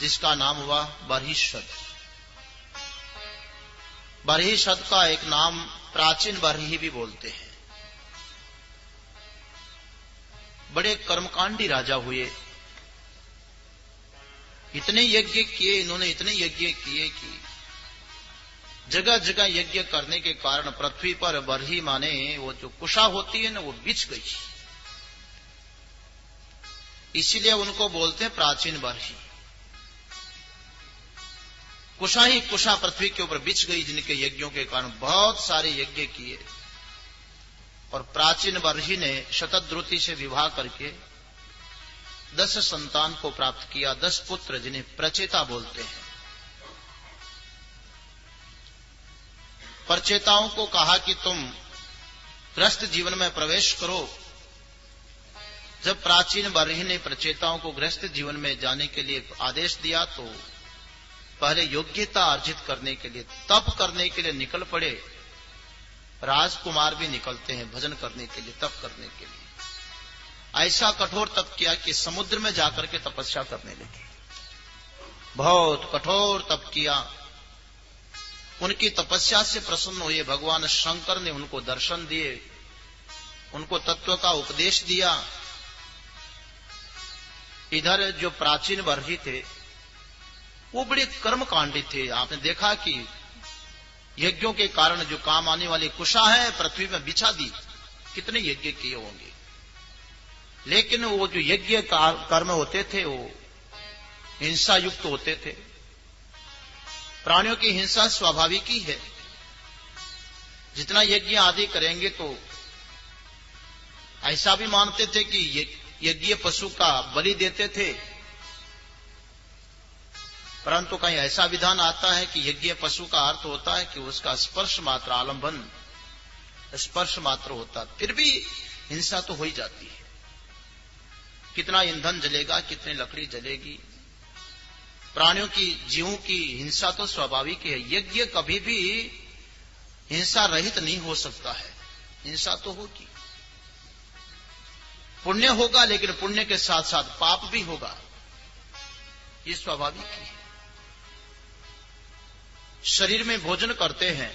जिसका नाम हुआ बर्हिषद। बर्हिषद का एक नाम प्राचीन बर्ही भी बोलते हैं। बड़े कर्मकांडी राजा हुए, इतने यज्ञ किए इन्होंने, इतने यज्ञ किए कि जगह जगह यज्ञ करने के कारण पृथ्वी पर बरही माने वो जो कुशा होती है ना, वो बिछ गई। इसीलिए उनको बोलते हैं प्राचीन बरही। कुशा ही कुशा पृथ्वी के ऊपर बिछ गई, जिनके यज्ञों के कारण बहुत सारे यज्ञ किए। और प्राचीन बरही ने शतद्रुति से विवाह करके 10 संतान को प्राप्त किया, 10 पुत्र, जिन्हें प्रचेता बोलते हैं। प्रचेताओं को कहा कि तुम गृहस्थ जीवन में प्रवेश करो। जब प्राचीन बरही ने प्रचेताओं को गृहस्थ जीवन में जाने के लिए आदेश दिया तो पहले योग्यता अर्जित करने के लिए, तप करने के लिए निकल पड़े। राजकुमार भी निकलते हैं भजन करने के लिए, तप करने के लिए। ऐसा कठोर तप किया कि समुद्र में जाकर के तपस्या करने लगे। बहुत कठोर तप किया। उनकी तपस्या से प्रसन्न हुए भगवान शंकर ने उनको दर्शन दिए, उनको तत्व का उपदेश दिया। इधर जो प्राचीन बरही थे वो बड़े कर्मकांडी थे। आपने देखा कि यज्ञों के कारण जो काम आने वाली कुशा है पृथ्वी में बिछा दी, कितने यज्ञ किए होंगे। लेकिन वो जो यज्ञ कर्म होते थे वो हिंसा युक्त होते थे। प्राणियों की हिंसा स्वाभाविक ही है। जितना यज्ञ आदि करेंगे तो ऐसा भी मानते थे कि यज्ञ पशु का बलि देते थे, परंतु कहीं ऐसा विधान आता है कि यज्ञ पशु का अर्थ होता है कि उसका स्पर्श मात्र, आलंबन स्पर्श मात्र होता, फिर भी हिंसा तो हो ही जाती है। कितना ईंधन जलेगा, कितनी लकड़ी जलेगी। प्राणियों की, जीवों की हिंसा तो स्वाभाविक है। यज्ञ कभी भी हिंसा रहित नहीं हो सकता है, हिंसा तो होगी। पुण्य होगा, लेकिन पुण्य के साथ साथ पाप भी होगा, ये स्वाभाविक ही है। शरीर में भोजन करते हैं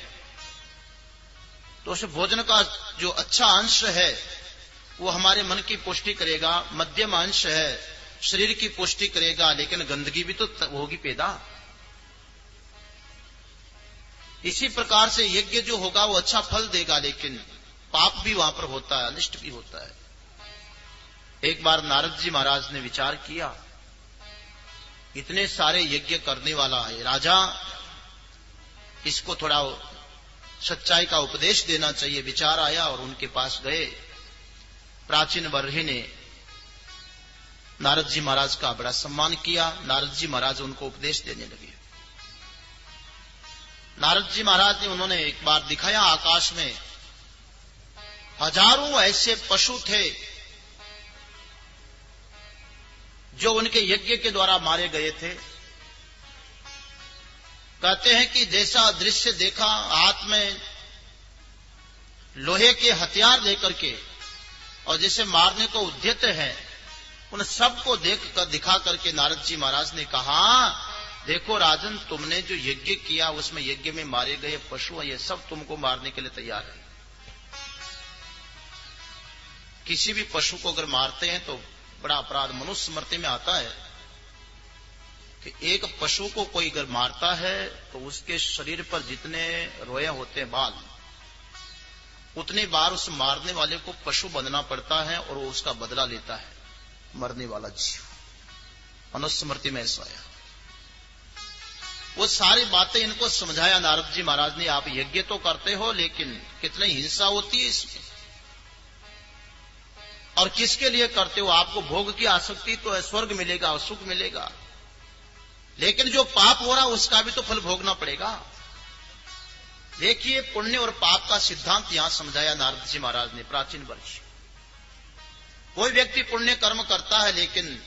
तो उस भोजन का जो अच्छा अंश है वो हमारे मन की पुष्टि करेगा, मध्यम अंश है शरीर की पुष्टि करेगा, लेकिन गंदगी भी तो होगी पैदा। इसी प्रकार से यज्ञ जो होगा वो अच्छा फल देगा, लेकिन पाप भी वहां पर होता है, अनिष्ट भी होता है। एक बार नारद जी महाराज ने विचार किया, इतने सारे यज्ञ करने वाला है राजा, इसको थोड़ा सच्चाई का उपदेश देना चाहिए। विचार आया और उनके पास गए। प्राचीन बरही ने नारद जी महाराज का बड़ा सम्मान किया। नारद जी महाराज उनको उपदेश देने लगे। नारद जी महाराज ने उन्होंने एक बार दिखाया, आकाश में हजारों ऐसे पशु थे जो उनके यज्ञ के द्वारा मारे गए थे। कहते हैं कि जैसा दृश्य देखा, हाथ में लोहे के हथियार लेकर के और जैसे मारने को उद्यत है, उन सबको देखकर दिखा करके नारद जी महाराज ने कहा, देखो राजन, तुमने जो यज्ञ किया उसमें यज्ञ में मारे गए पशु ये सब तुमको मारने के लिए तैयार है। किसी भी पशु को अगर मारते हैं तो बड़ा अपराध। मनुष्य स्मृति में आता है कि एक पशु को कोई अगर मारता है तो उसके शरीर पर जितने रोए होते हैं, बाल, उतनी बार उस मारने वाले को पशु बंधना पड़ता है और वो उसका बदला लेता है, मरने वाला जीव। मनुस्मृति में ऐसा आया। वो सारी बातें इनको समझाया नारद जी महाराज ने। आप यज्ञ तो करते हो, लेकिन कितनी हिंसा होती है इसमें, और किसके लिए करते हो? आपको भोग की आसक्ति तो है, स्वर्ग मिलेगा और सुख मिलेगा, लेकिन जो पाप हो रहा उसका भी तो फल भोगना पड़ेगा। देखिए, पुण्य और पाप का सिद्धांत यहां समझाया नारद जी महाराज ने। प्राचीन वर्ष कोई व्यक्ति पुण्य कर्म करता है, लेकिन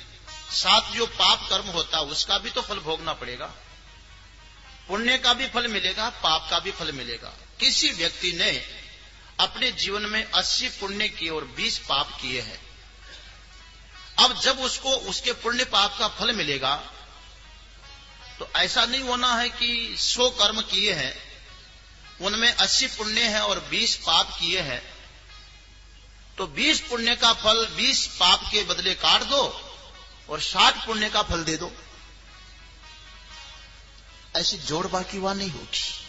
साथ जो पाप कर्म होता है उसका भी तो फल भोगना पड़ेगा। पुण्य का भी फल मिलेगा, पाप का भी फल मिलेगा। किसी व्यक्ति ने अपने जीवन में 80 पुण्य किए और 20 पाप किए हैं। अब जब उसको उसके पुण्य पाप का फल मिलेगा तो ऐसा नहीं होना है कि 100 कर्म किए हैं, उनमें 80 पुण्य है और 20 पाप किए हैं, तो 20 पुण्य का फल 20 पाप के बदले काट दो और 60 पुण्य का फल दे दो। ऐसी जोड़ बाकी वहां नहीं होगी।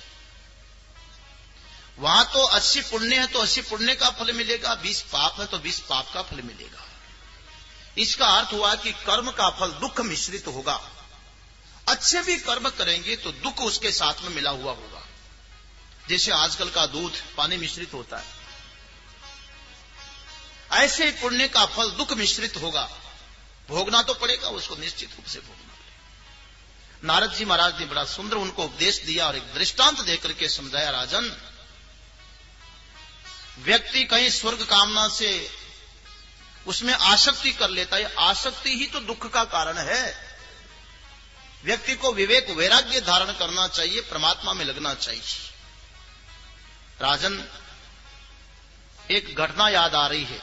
वहां तो 80 पुण्य है तो 80 पुण्य का फल मिलेगा, 20 पाप है तो 20 पाप का फल मिलेगा। इसका अर्थ हुआ कि कर्म का फल दुख मिश्रित होगा। अच्छे भी कर्म करेंगे तो दुख उसके साथ में मिला हुआ होगा। जैसे आजकल का दूध पानी मिश्रित होता है, ऐसे ही पुण्य का फल दुख मिश्रित होगा। भोगना तो पड़ेगा उसको, निश्चित रूप से भोगना पड़ेगा। नारद जी महाराज ने बड़ा सुंदर उनको उपदेश दिया और एक दृष्टांत देकर के समझाया, राजन, व्यक्ति कहीं स्वर्ग कामना से उसमें आसक्ति कर लेता है, आसक्ति ही तो दुख का कारण है। व्यक्ति को विवेक वैराग्य धारण करना चाहिए, परमात्मा में लगना चाहिए। राजन, एक घटना याद आ रही है।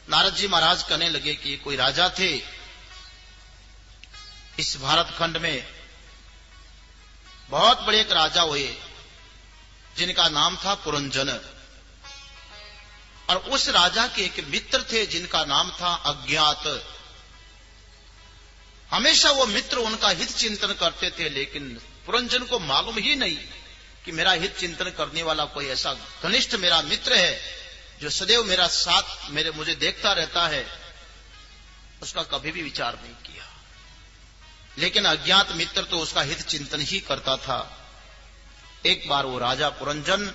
नारद जी महाराज कहने लगे कि कोई राजा थे इस भारत खंड में, बहुत बड़े एक राजा हुए जिनका नाम था पुरंजन। और उस राजा के एक मित्र थे जिनका नाम था अज्ञात। हमेशा वो मित्र उनका हित चिंतन करते थे, लेकिन पुरंजन को मालूम ही नहीं कि मेरा हित चिंतन करने वाला कोई ऐसा घनिष्ठ मेरा मित्र है जो सदैव मेरा साथ मुझे देखता रहता है। उसका कभी भी विचार नहीं किया, लेकिन अज्ञात मित्र तो उसका हित चिंतन ही करता था। एक बार वो राजा पुरंजन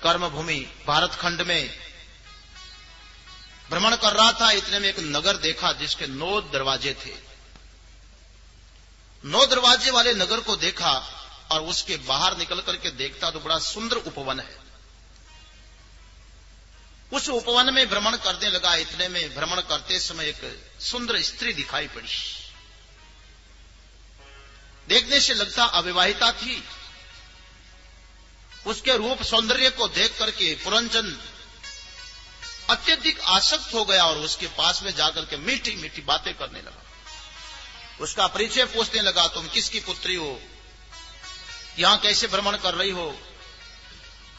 कर्मभूमि भारत खंड में भ्रमण कर रहा था। इतने में एक नगर देखा जिसके 9 दरवाजे थे। 9 दरवाजे वाले नगर को देखा और उसके बाहर निकल करके देखता तो बड़ा सुंदर उपवन है। उस उपवन में भ्रमण करने लगा। इतने में भ्रमण करते समय एक सुंदर स्त्री दिखाई पड़ी। देखने से लगता अविवाहिता थी। उसके रूप सौंदर्य को देख करके पुरंजन अत्यधिक आसक्त हो गया और उसके पास में जाकर के मीठी मीठी बातें करने लगा। उसका परिचय पूछने लगा, तुम किसकी पुत्री हो, यहां कैसे भ्रमण कर रही हो,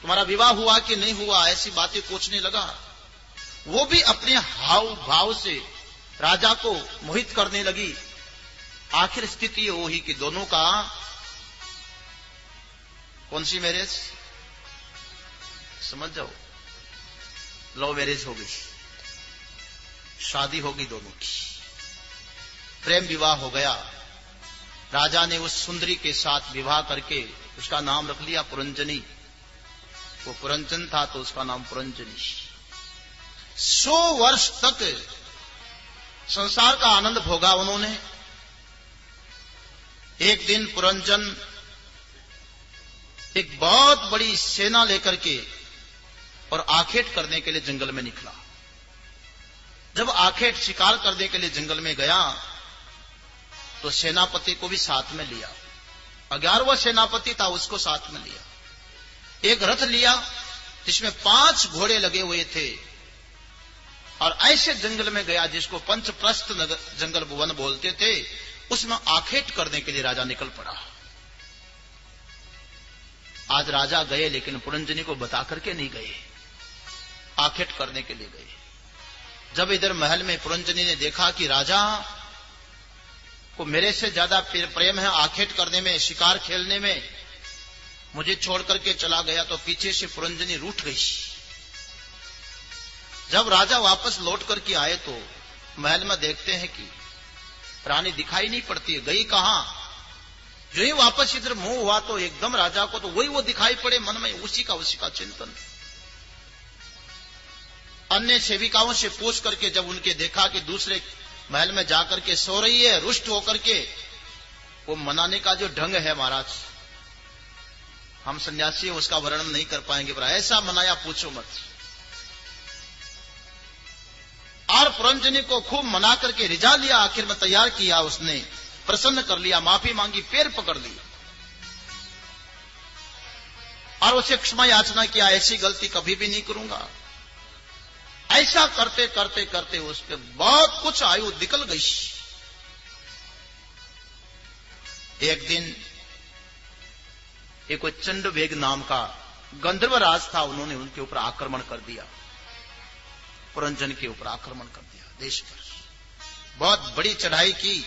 तुम्हारा विवाह हुआ कि नहीं हुआ, ऐसी बातें पूछने लगा। वो भी अपने हाव भाव से राजा को मोहित करने लगी। आखिर स्थिति वो ही कि दोनों का कौन सी मैरिज, समझ जाओ, लव मैरिज हो गई, शादी होगी दोनों की, प्रेम विवाह हो गया। राजा ने उस सुंदरी के साथ विवाह करके उसका नाम रख लिया पुरंजनी। वो पुरंजन था तो उसका नाम पुरंजनी। 100 वर्ष तक संसार का आनंद भोगा उन्होंने। एक दिन पुरंजन एक बहुत बड़ी सेना लेकर के और आखेट करने के लिए जंगल में निकला। जब आखेट शिकार करने के लिए जंगल में गया तो सेनापति को भी साथ में लिया। 11वां सेनापति था, उसको साथ में लिया। एक रथ लिया जिसमें 5 घोड़े लगे हुए थे और ऐसे जंगल में गया जिसको पंचप्रस्थ जंगल वन बोलते थे। उसमें आखेट करने के लिए राजा निकल पड़ा। आज राजा गए लेकिन पुरंजनी को बता करके नहीं गए, आखेट करने के लिए गए। जब इधर महल में पुरंजनी ने देखा कि राजा को मेरे से ज्यादा प्रेम है आखेट करने में, शिकार खेलने में, मुझे छोड़ करके चला गया, तो पीछे से पुरंजनी रूठ गई। जब राजा वापस लौट करके आए तो महल में देखते हैं कि रानी दिखाई नहीं पड़ती है, गई कहां। जो ही वापस इधर मुंह हुआ तो एकदम राजा को तो वही वो दिखाई पड़े, मन में उसी का चिंतन। अन्य सेविकाओं से पूछ करके जब उनके देखा कि दूसरे महल में जाकर के सो रही है रुष्ट होकर के, वो मनाने का जो ढंग है महाराज, हम सन्यासी उसका वर्णन नहीं कर पाएंगे, पर ऐसा मनाया पूछो मत। और पुरंजनी को खूब मना करके रिझा लिया, आखिर में तैयार किया उसने, प्रसन्न कर लिया, माफी मांगी, पैर पकड़ ली और उसे क्षमा याचना किया, ऐसी गलती कभी भी नहीं करूंगा। ऐसा करते करते करते उसके बहुत कुछ आयु निकल गई। एक दिन एक कोई चंडवेग नाम का गंधर्व राज था, उन्होंने उनके ऊपर आक्रमण कर दिया, पुरंजन के ऊपर आक्रमण कर दिया, देश पर बहुत बड़ी चढ़ाई की।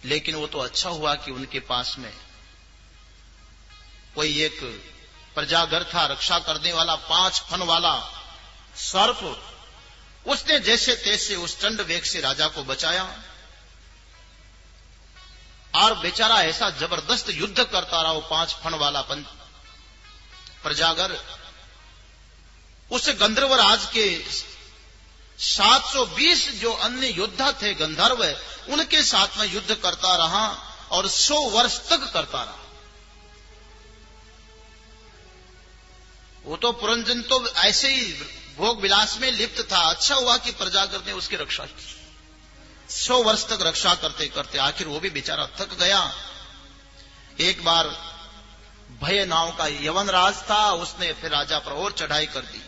लेकिन वो तो अच्छा हुआ कि उनके पास में कोई एक प्रजागर था, रक्षा करने वाला, 5 फन वाला सर्प। उसने जैसे तैसे उस चंडवेग से राजा को बचाया और बेचारा ऐसा जबरदस्त युद्ध करता रहा, वो 5 फन वाला प्रजागर उस गंधर्वराज के 720 जो अन्य योद्धा थे गंधर्व, उनके साथ में युद्ध करता रहा और 100 वर्ष तक करता रहा। वो तो पुरंजन तो ऐसे ही भोग विलास में लिप्त था, अच्छा हुआ कि प्रजागर ने उसकी रक्षा की। 100 वर्ष तक रक्षा करते करते आखिर वो भी बेचारा थक गया। एक बार भय नाव का यवन राज था, उसने फिर राजा पर और चढ़ाई कर दी।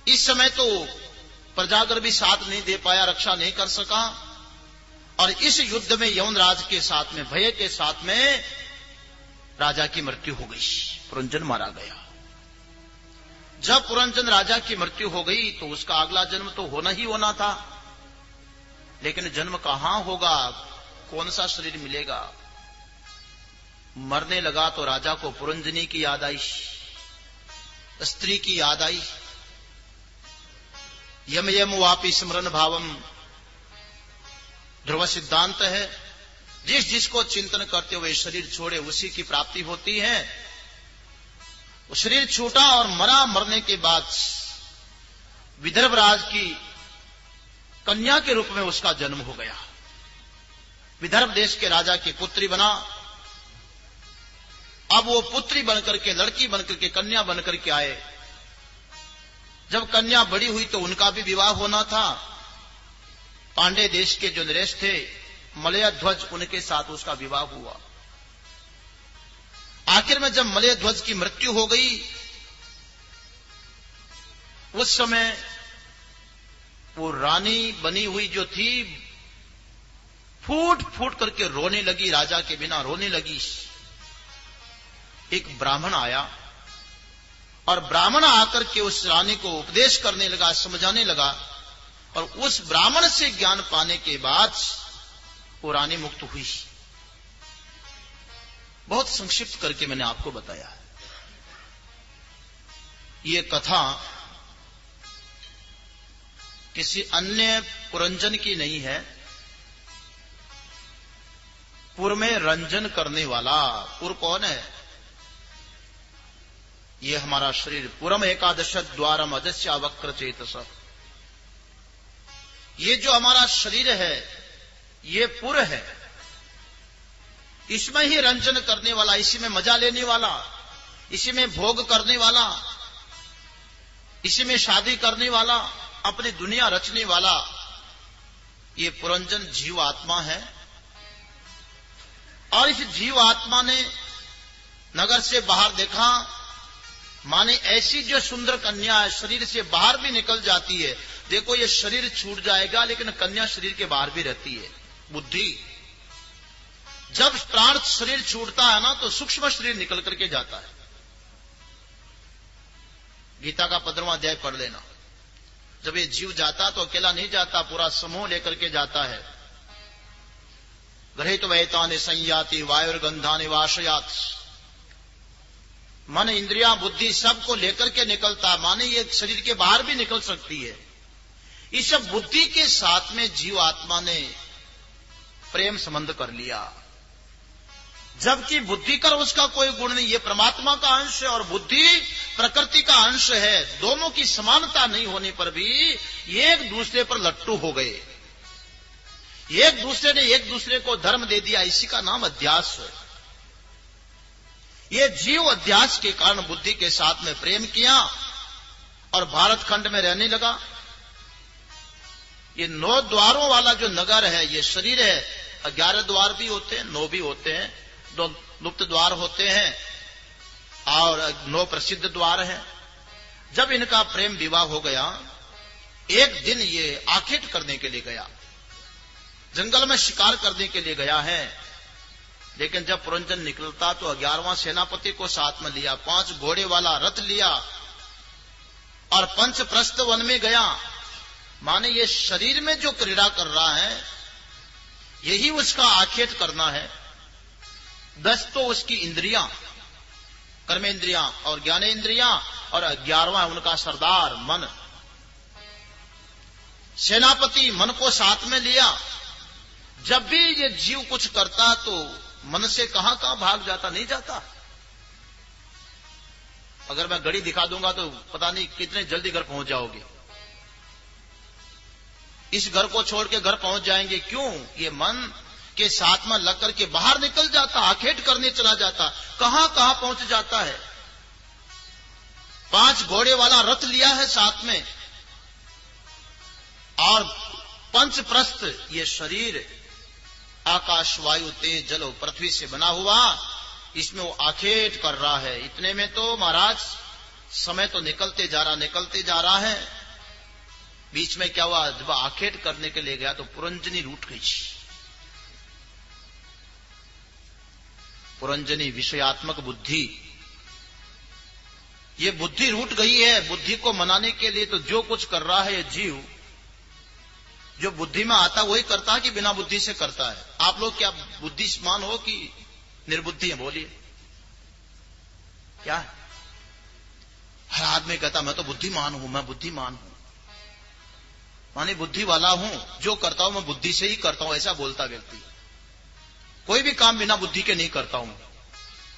इस समय तो प्रजागर भी साथ नहीं दे पाया, रक्षा नहीं कर सका, और इस युद्ध में यवन राज के साथ में, भय के साथ में राजा की मृत्यु हो गई, पुरंजन मारा गया। जब पुरंजन राजा की मृत्यु हो गई तो उसका अगला जन्म तो होना ही होना था, लेकिन जन्म कहां होगा, कौन सा शरीर मिलेगा। मरने लगा तो राजा को पुरंजनी की याद आई, स्त्री की याद आई। यम यम वापी स्मरण भावम ध्रुव सिद्धांत है, जिस जिसको चिंतन करते हुए शरीर छोड़े उसी की प्राप्ति होती है। वो शरीर छूटा और मरा, मरने के बाद विदर्भ राज की कन्या के रूप में उसका जन्म हो गया। विदर्भ देश के राजा की पुत्री बना। अब वो पुत्री बनकर के, लड़की बनकर के, कन्या बनकर के आए। जब कन्या बड़ी हुई तो उनका भी विवाह होना था। पांडे देश के जो नरेश थे मलयध्वज, उनके साथ उसका विवाह हुआ। आखिर में जब मलयध्वज की मृत्यु हो गई, उस समय वो रानी बनी हुई जो थी फूट फूट करके रोने लगी, राजा के बिना रोने लगी। एक ब्राह्मण आया और ब्राह्मण आकर के उस रानी को उपदेश करने लगा, समझाने लगा, और उस ब्राह्मण से ज्ञान पाने के बाद वो रानी मुक्त हुई। बहुत संक्षिप्त करके मैंने आपको बताया। ये कथा किसी अन्य पुरंजन की नहीं है। पुर में रंजन करने वाला, पुर कौन है? ये हमारा शरीर। पुरम एकादश द्वारम अजस्या वक्र चेतस। ये जो हमारा शरीर है ये पुर है, इसमें ही रंजन करने वाला, इसी में मजा लेने वाला, इसी में भोग करने वाला, इसी में शादी करने वाला, अपनी दुनिया रचने वाला, ये पुरंजन जीव आत्मा है। और इस जीव आत्मा ने नगर से बाहर देखा, माने ऐसी जो सुंदर कन्या है शरीर से बाहर भी निकल जाती है। देखो ये शरीर छूट जाएगा लेकिन कन्या शरीर के बाहर भी रहती है। बुद्धि, जब प्राण शरीर छूटता है ना तो सूक्ष्म शरीर निकल करके जाता है। गीता का 15वां अध्याय पढ़ लेना। जब ये जीव जाता तो अकेला नहीं जाता, पूरा समूह लेकर के जाता है। ग्रहित वैतानि संयाति वायुर्गंधानि वाशयात। मन, इंद्रिया, बुद्धि सबको लेकर के निकलता, माने ये शरीर के बाहर भी निकल सकती है। इस बुद्धि के साथ में जीव आत्मा ने प्रेम संबंध कर लिया, जबकि बुद्धि का उसका कोई गुण नहीं। ये परमात्मा का अंश है और बुद्धि प्रकृति का अंश है। दोनों की समानता नहीं होने पर भी ये एक दूसरे पर लट्टू हो गए। एक दूसरे ने एक दूसरे को धर्म दे दिया, इसी का नाम अध्यास है। ये जीव अध्यास के कारण बुद्धि के साथ में प्रेम किया और भारत खंड में रहने लगा। ये 9 द्वारों वाला जो नगर है, ये शरीर है। 11 द्वार भी होते हैं, 9 भी होते हैं, 2 लुप्त द्वार होते हैं और 9 प्रसिद्ध द्वार हैं। जब इनका प्रेम विवाह हो गया, एक दिन ये आखेट करने के लिए गया। जंगल में शिकार करने के लिए गया है। लेकिन जब पुरंजन निकलता तो 11वां सेनापति को साथ में लिया, 5 घोड़े वाला रथ लिया और पंचप्रस्थ वन में गया। माने ये शरीर में जो क्रीड़ा कर रहा है यही उसका आखेट करना है। 10 तो उसकी इंद्रियां, कर्मेंद्रियां और ज्ञानेंद्रियां, और 11वां उनका सरदार मन। सेनापति मन को साथ में लिया। जब भी ये जीव कुछ करता तो मन से कहां कहां भाग जाता, नहीं जाता। अगर मैं घड़ी दिखा दूंगा तो पता नहीं कितने जल्दी घर पहुंच जाओगे। इस घर को छोड़ के घर पहुंच जाएंगे। क्यों? ये मन के साथ में लग करके बाहर निकल जाता, आखेट करने चला जाता, कहां कहां पहुंच जाता है। 5 घोड़े वाला रथ लिया है साथ में, और पंचप्रस्थ ये शरीर आकाश, वायु, तेज, जल और पृथ्वी से बना हुआ, इसमें वो आखेट कर रहा है। इतने में तो महाराज समय तो निकलते जा रहा है। बीच में क्या हुआ, जब आखेट करने के लिए गया तो पुरंजनी रूठ गई। पुरंजनी विषयात्मक बुद्धि, ये बुद्धि रूठ गई है। बुद्धि को मनाने के लिए तो जो कुछ कर रहा है ये जीव, जो बुद्धि में आता वही करता है कि बिना बुद्धि से करता है। आप लोग क्या बुद्धिमान हो कि निर्बुद्धि है? बोलिए क्या है? हर आदमी कहता मैं तो बुद्धिमान हूं, मैं बुद्धिमान हूं, माने बुद्धि वाला हूं, जो करता हूं मैं बुद्धि से ही करता हूं, ऐसा बोलता व्यक्ति। कोई भी काम बिना बुद्धि के नहीं करता हूं।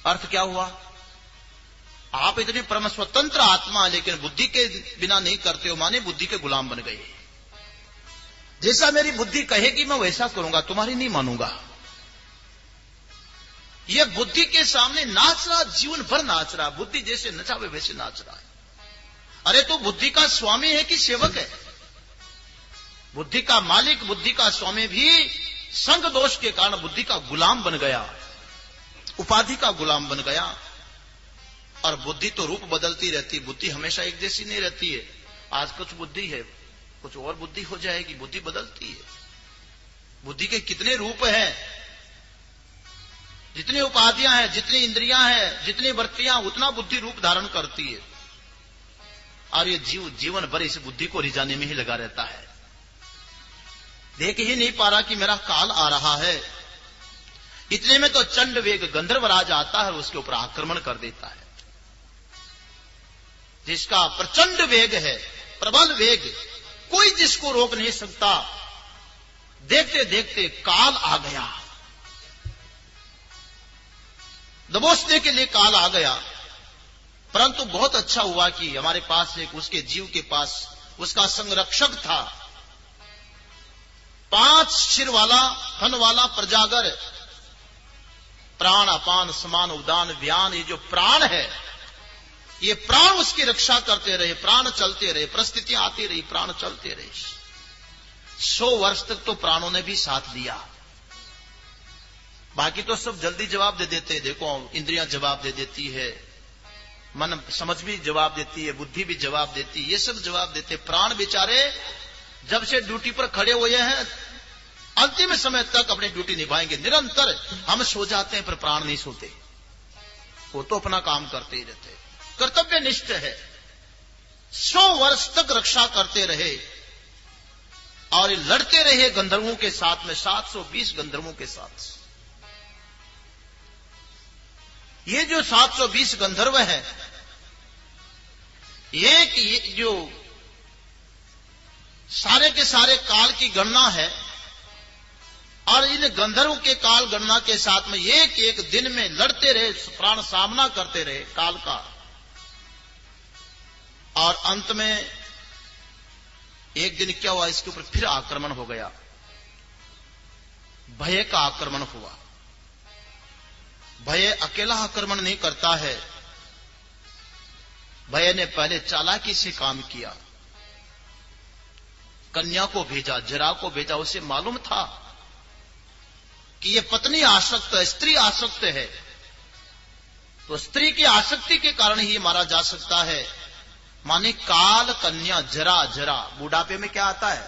अर्थ क्या हुआ? आप इतने परम स्वतंत्र आत्मा लेकिन बुद्धि के बिना नहीं करते हो, माने बुद्धि के गुलाम बन गए। जैसा मेरी बुद्धि कहेगी मैं वैसा करूंगा, तुम्हारी नहीं मानूंगा। यह बुद्धि के सामने नाच रहा, जीवन भर नाच रहा। बुद्धि जैसे नचावे वैसे नाच रहा है। अरे तो बुद्धि का स्वामी है कि सेवक है? बुद्धि का मालिक, बुद्धि का स्वामी भी संग दोष के कारण बुद्धि का गुलाम बन गया, उपाधि का गुलाम बन गया। और बुद्धि तो रूप बदलती रहती, बुद्धि हमेशा एक जैसी नहीं रहती है। आज कुछ बुद्धि है, कुछ और बुद्धि हो जाएगी, बुद्धि बदलती है। बुद्धि के कितने रूप हैं, जितनी उपाधियां हैं, जितनी इंद्रियां हैं, जितनी वृत्तियां, उतना बुद्धि रूप धारण करती है। और ये जीवन भर इस बुद्धि को रिझाने में ही लगा रहता है। देख ही नहीं पा रहा कि मेरा काल आ रहा है। इतने में तो चंड वेग गंधर्वराज आता है, उसके ऊपर आक्रमण कर देता है। जिसका प्रचंड वेग है, प्रबल वेग, कोई जिसको रोक नहीं सकता। देखते देखते काल आ गया, दबोचने के लिए काल आ गया। परंतु बहुत अच्छा हुआ कि हमारे पास एक, उसके जीव के पास उसका संरक्षक था। 5 सिर वाला, फन वाला प्रजागर, प्राण, अपान, समान, उदान, व्यान, ये जो प्राण है, ये प्राण उसकी रक्षा करते रहे। प्राण चलते रहे, परिस्थितियां आती रही, प्राण चलते रहे। 100 वर्ष तक तो प्राणों ने भी साथ दिया। बाकी तो सब जल्दी जवाब दे देते। देखो इंद्रियां जवाब दे देती है, मन समझ भी जवाब देती है, बुद्धि भी जवाब देती है, ये सब जवाब देते। प्राण बेचारे जब से ड्यूटी पर खड़े हुए हैं अंतिम समय तक अपनी ड्यूटी निभाएंगे। निरंतर हम सो जाते हैं पर प्राण नहीं सोते, वो तो अपना काम करते ही रहते, कर्तव्य निष्ठ है। 100 वर्ष तक रक्षा करते रहे और लड़ते रहे गंधर्वों के साथ में, 720 गंधर्वों के साथ। ये जो 720 गंधर्व हैं, ये जो सारे के सारे काल की गणना है, और इन गंधर्व के काल गणना के साथ में एक एक दिन में लड़ते रहे, प्राण सामना करते रहे काल का। और अंत में एक दिन क्या हुआ, इसके ऊपर फिर आक्रमण हो गया। भय का आक्रमण हुआ। भय अकेला आक्रमण नहीं करता है, भय ने पहले चालाकी से काम किया। कन्या को भेजा, जरा को भेजा। उसे मालूम था कि ये पत्नी आसक्त है, स्त्री आसक्त है, तो स्त्री की आसक्ति के कारण ही मारा जा सकता है। माने काल, कन्या, जरा। जरा बुढ़ापे में क्या आता है?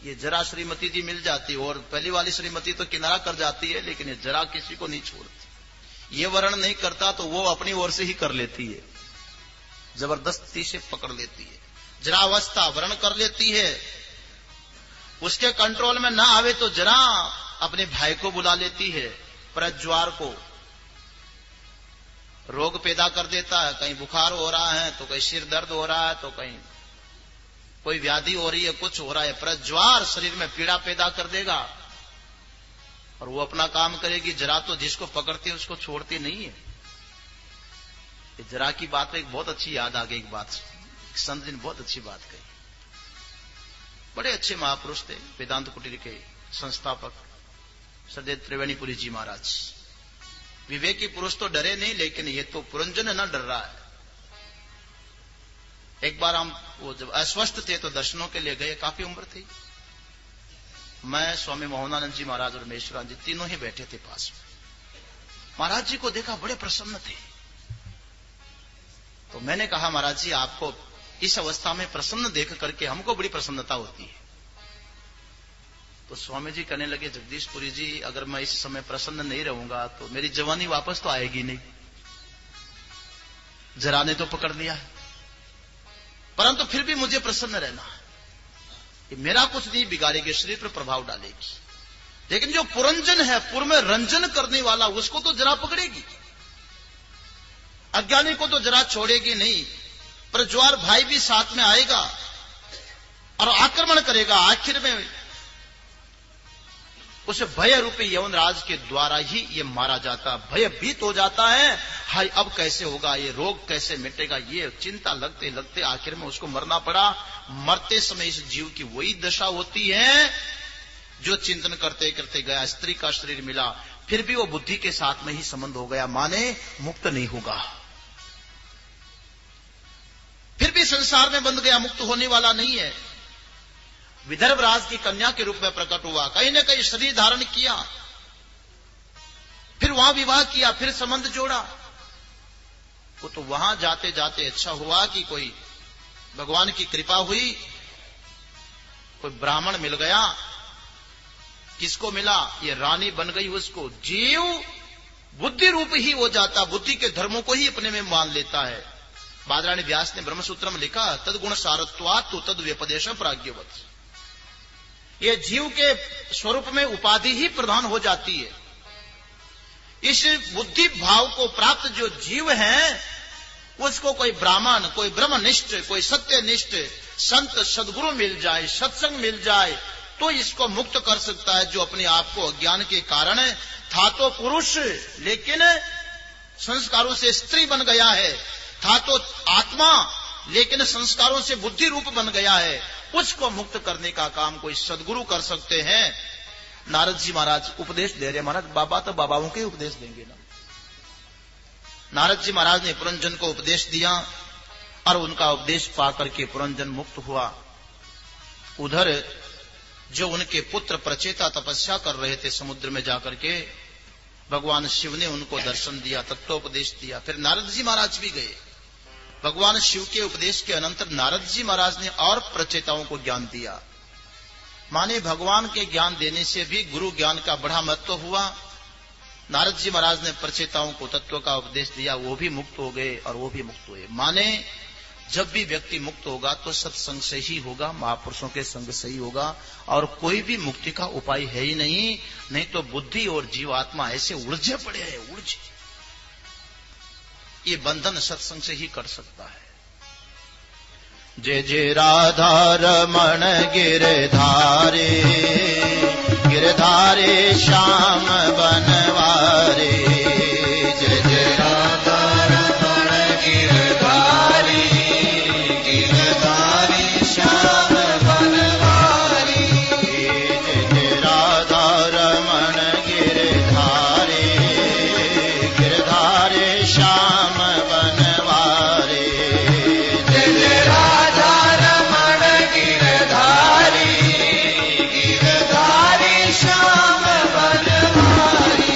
ये जरा श्रीमती जी मिल जाती और पहली वाली श्रीमती तो किनारा कर जाती है, लेकिन ये जरा किसी को नहीं छोड़ती। ये वर्ण नहीं करता तो वो अपनी ओर से ही कर लेती है, जबरदस्ती से पकड़ लेती है। जरावस्था वर्ण कर लेती है, उसके कंट्रोल में ना आवे तो जरा अपने भाई को बुला लेती है, प्रज्वार को रोग पैदा कर देता है। कहीं बुखार हो रहा है तो कहीं सिर दर्द हो रहा है तो कहीं कोई व्याधि हो रही है, कुछ हो रहा है। प्रज्वार शरीर में पीड़ा पैदा कर देगा और वो अपना काम करेगी। जरा तो जिसको पकड़ती है उसको छोड़ती नहीं है। जरा की बात एक बहुत अच्छी याद आ गई। एक बात संत जी ने बहुत अच्छी बात कही। बड़े अच्छे महापुरुष थे, वेदांत कुटीर के संस्थापक सदैव त्रिवेणीपुरी जी महाराज। विवेकी पुरुष तो डरे नहीं, लेकिन ये तो पुरंजन न डर रहा है। एक बार हम वो जब अस्वस्थ थे तो दर्शनों के लिए गए, काफी उम्र थी। मैं, स्वामी मोहनानंद जी महाराज और मेश्वरान जी तीनों ही बैठे थे पास में। महाराज जी को देखा, बड़े प्रसन्न थे। तो मैंने कहा, महाराज जी आपको इस अवस्था में प्रसन्न देख करके हमको बड़ी प्रसन्नता होती है। तो स्वामी जी कहने लगे, जगदीशपुरी जी अगर मैं इस समय प्रसन्न नहीं रहूंगा तो मेरी जवानी वापस तो आएगी नहीं। जरा ने तो पकड़ लिया है, परंतु फिर भी मुझे प्रसन्न रहना है। ये मेरा कुछ नहीं बिगाड़ेगी, शरीर पर प्रभाव डालेगी, लेकिन जो पुरंजन है, पुर में रंजन करने वाला, उसको तो जरा पकड़ेगी। अज्ञानी को तो जरा छोड़ेगी नहीं। प्रज्वार भाई भी साथ में आएगा और आक्रमण करेगा। आखिर में उसे भय रूपी यवन राज के द्वारा ही ये मारा जाता, भयभीत हो जाता है। हाय अब कैसे होगा, ये रोग कैसे मिटेगा, ये चिंता लगते लगते आखिर में उसको मरना पड़ा। मरते समय इस जीव की वही दशा होती है जो चिंतन करते करते गया। स्त्री का शरीर मिला, फिर भी वो बुद्धि के साथ में ही संबंध हो गया, माने मुक्त नहीं होगा। फिर भी संसार में बंध गया, मुक्त होने वाला नहीं है। विदर्भ राज की कन्या के रूप में प्रकट हुआ, कहीं न कहीं शरीर धारण किया, फिर वहां विवाह किया, फिर संबंध जोड़ा। वो तो वहां जाते जाते अच्छा हुआ कि कोई भगवान की कृपा हुई, कोई ब्राह्मण मिल गया। किसको मिला? ये रानी बन गई उसको। जीव बुद्धि रूप ही हो जाता, बुद्धि के धर्मों को ही अपने में मान लेता है। बादरायणी व्यास ने ब्रह्मसूत्र में लिखा, तदगुण सारत्वात् तो तद व्यपदेशम प्राज्ञवत्। ये जीव के स्वरूप में उपाधि ही प्रधान हो जाती है। इस बुद्धि भाव को प्राप्त जो जीव है, उसको कोई ब्राह्मण, कोई ब्रह्मनिष्ठ, कोई सत्यनिष्ठ संत सदगुरु मिल जाए, सत्संग मिल जाए, तो इसको मुक्त कर सकता है। जो अपने आप को अज्ञान के कारण था तो पुरुष, लेकिन संस्कारों से स्त्री बन गया है, था तो आत्मा, लेकिन संस्कारों से बुद्धि रूप बन गया है, उसको मुक्त करने का काम कोई सदगुरु कर सकते हैं। नारद जी महाराज उपदेश दे रहे। महाराज बाबा तो बाबाओं के उपदेश देंगे ना। नारद जी महाराज ने पुरंजन को उपदेश दिया और उनका उपदेश पाकर के पुरंजन मुक्त हुआ। उधर जो उनके पुत्र प्रचेता तपस्या कर रहे थे समुद्र में जाकर के, भगवान शिव ने उनको दर्शन दिया, तत्वोपदेश दिया। फिर नारद जी महाराज भी गए। भगवान शिव के उपदेश के अनंतर नारद जी महाराज ने और प्रचेताओं को ज्ञान दिया। माने भगवान के ज्ञान देने से भी गुरु ज्ञान का बड़ा महत्व हुआ। नारद जी महाराज ने प्रचेताओं को तत्व का उपदेश दिया, वो भी मुक्त हो गए और वो भी मुक्त हुए। माने जब भी व्यक्ति मुक्त होगा तो सत्संग से ही होगा, महापुरुषों के संग से ही होगा, और कोई भी मुक्ति का उपाय है ही नहीं। नहीं तो बुद्धि और जीवात्मा ऐसे उलझे पड़े हैं, उलझे। ये बंधन सत्संग से ही कर सकता है। जय जय राधा रमण गिरधारे, गिरधारे श्याम बनवारे। जय जय राधा रमण गिरधारे, गिरधारे श्याम बनवारे। जय जय राधा रमण गिरधारे, गिरधारे श्याम बनवारे। जय जय राधा रमण गिरधारी, गिरधारी श्याम बनवारी।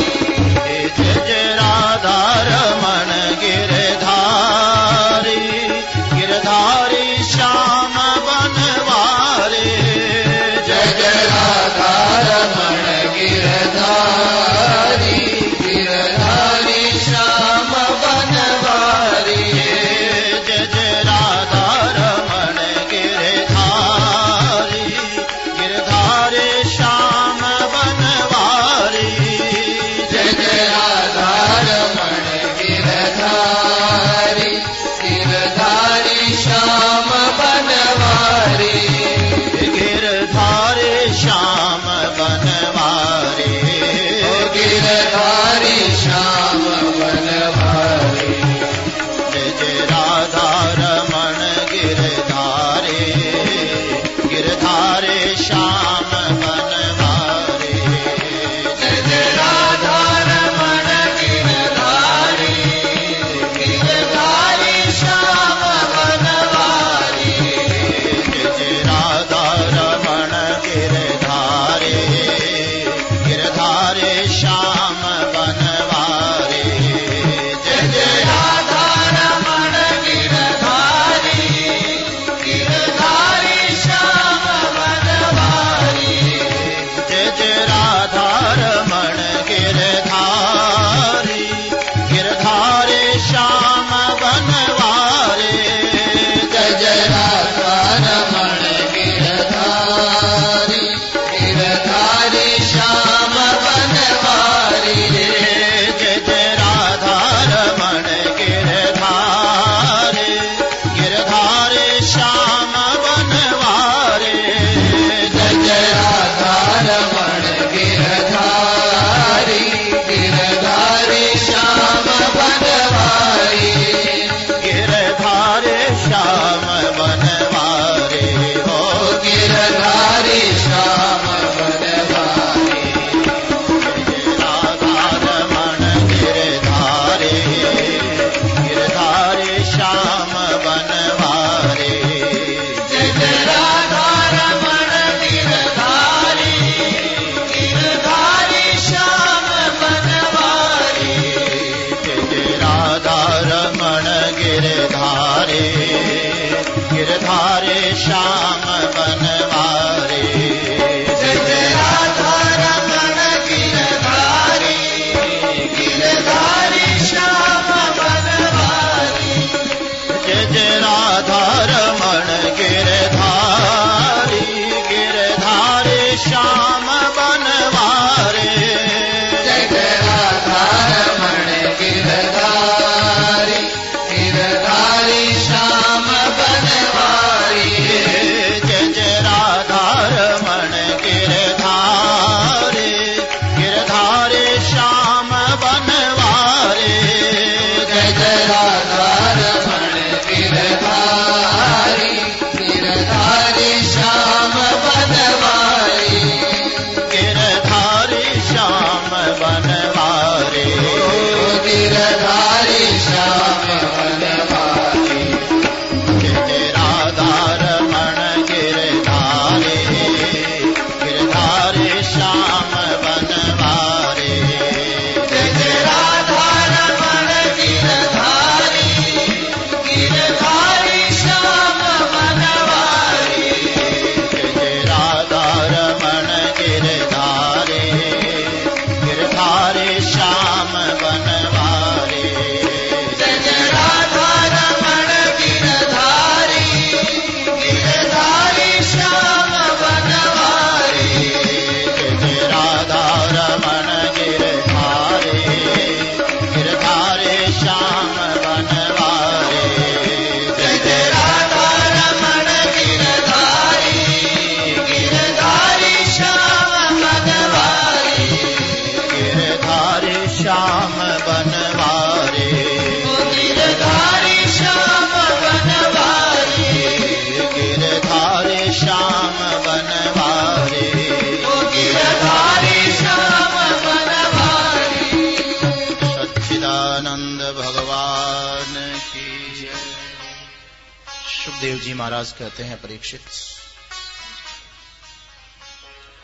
सुखदेव जी महाराज कहते हैं, परीक्षित,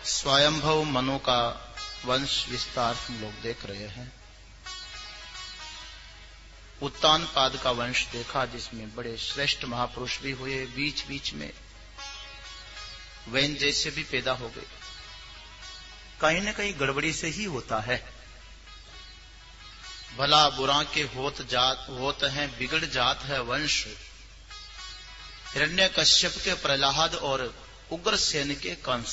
स्वयंभव मनु का वंश विस्तार हम लोग देख रहे हैं। उत्तानपाद का वंश देखा, जिसमें बड़े श्रेष्ठ महापुरुष भी हुए, बीच बीच में वैन जैसे भी पैदा हो गए। कहीं न कहीं गड़बड़ी से ही होता है। भला बुरा के होत हैं, बिगड़ जात है वंश। हिरण्यकश्यप के प्रहलाद और उग्रसेन के कंस।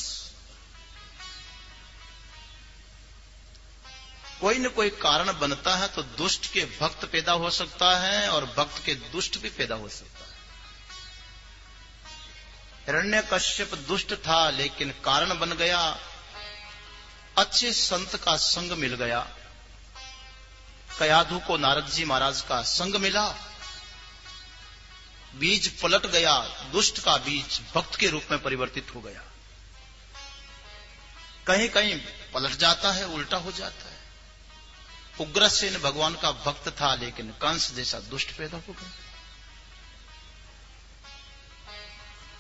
कोई न कोई कारण बनता है तो दुष्ट के भक्त पैदा हो सकता है और भक्त के दुष्ट भी पैदा हो सकता है। हिरण्यकश्यप दुष्ट था, लेकिन कारण बन गया, अच्छे संत का संग मिल गया। कयाधु को नारद जी महाराज का संग मिला, बीज पलट गया, दुष्ट का बीज भक्त के रूप में परिवर्तित हो गया। कहीं कहीं पलट जाता है, उल्टा हो जाता है। उग्रसेन भगवान का भक्त था, लेकिन कंस जैसा दुष्ट पैदा हो गया।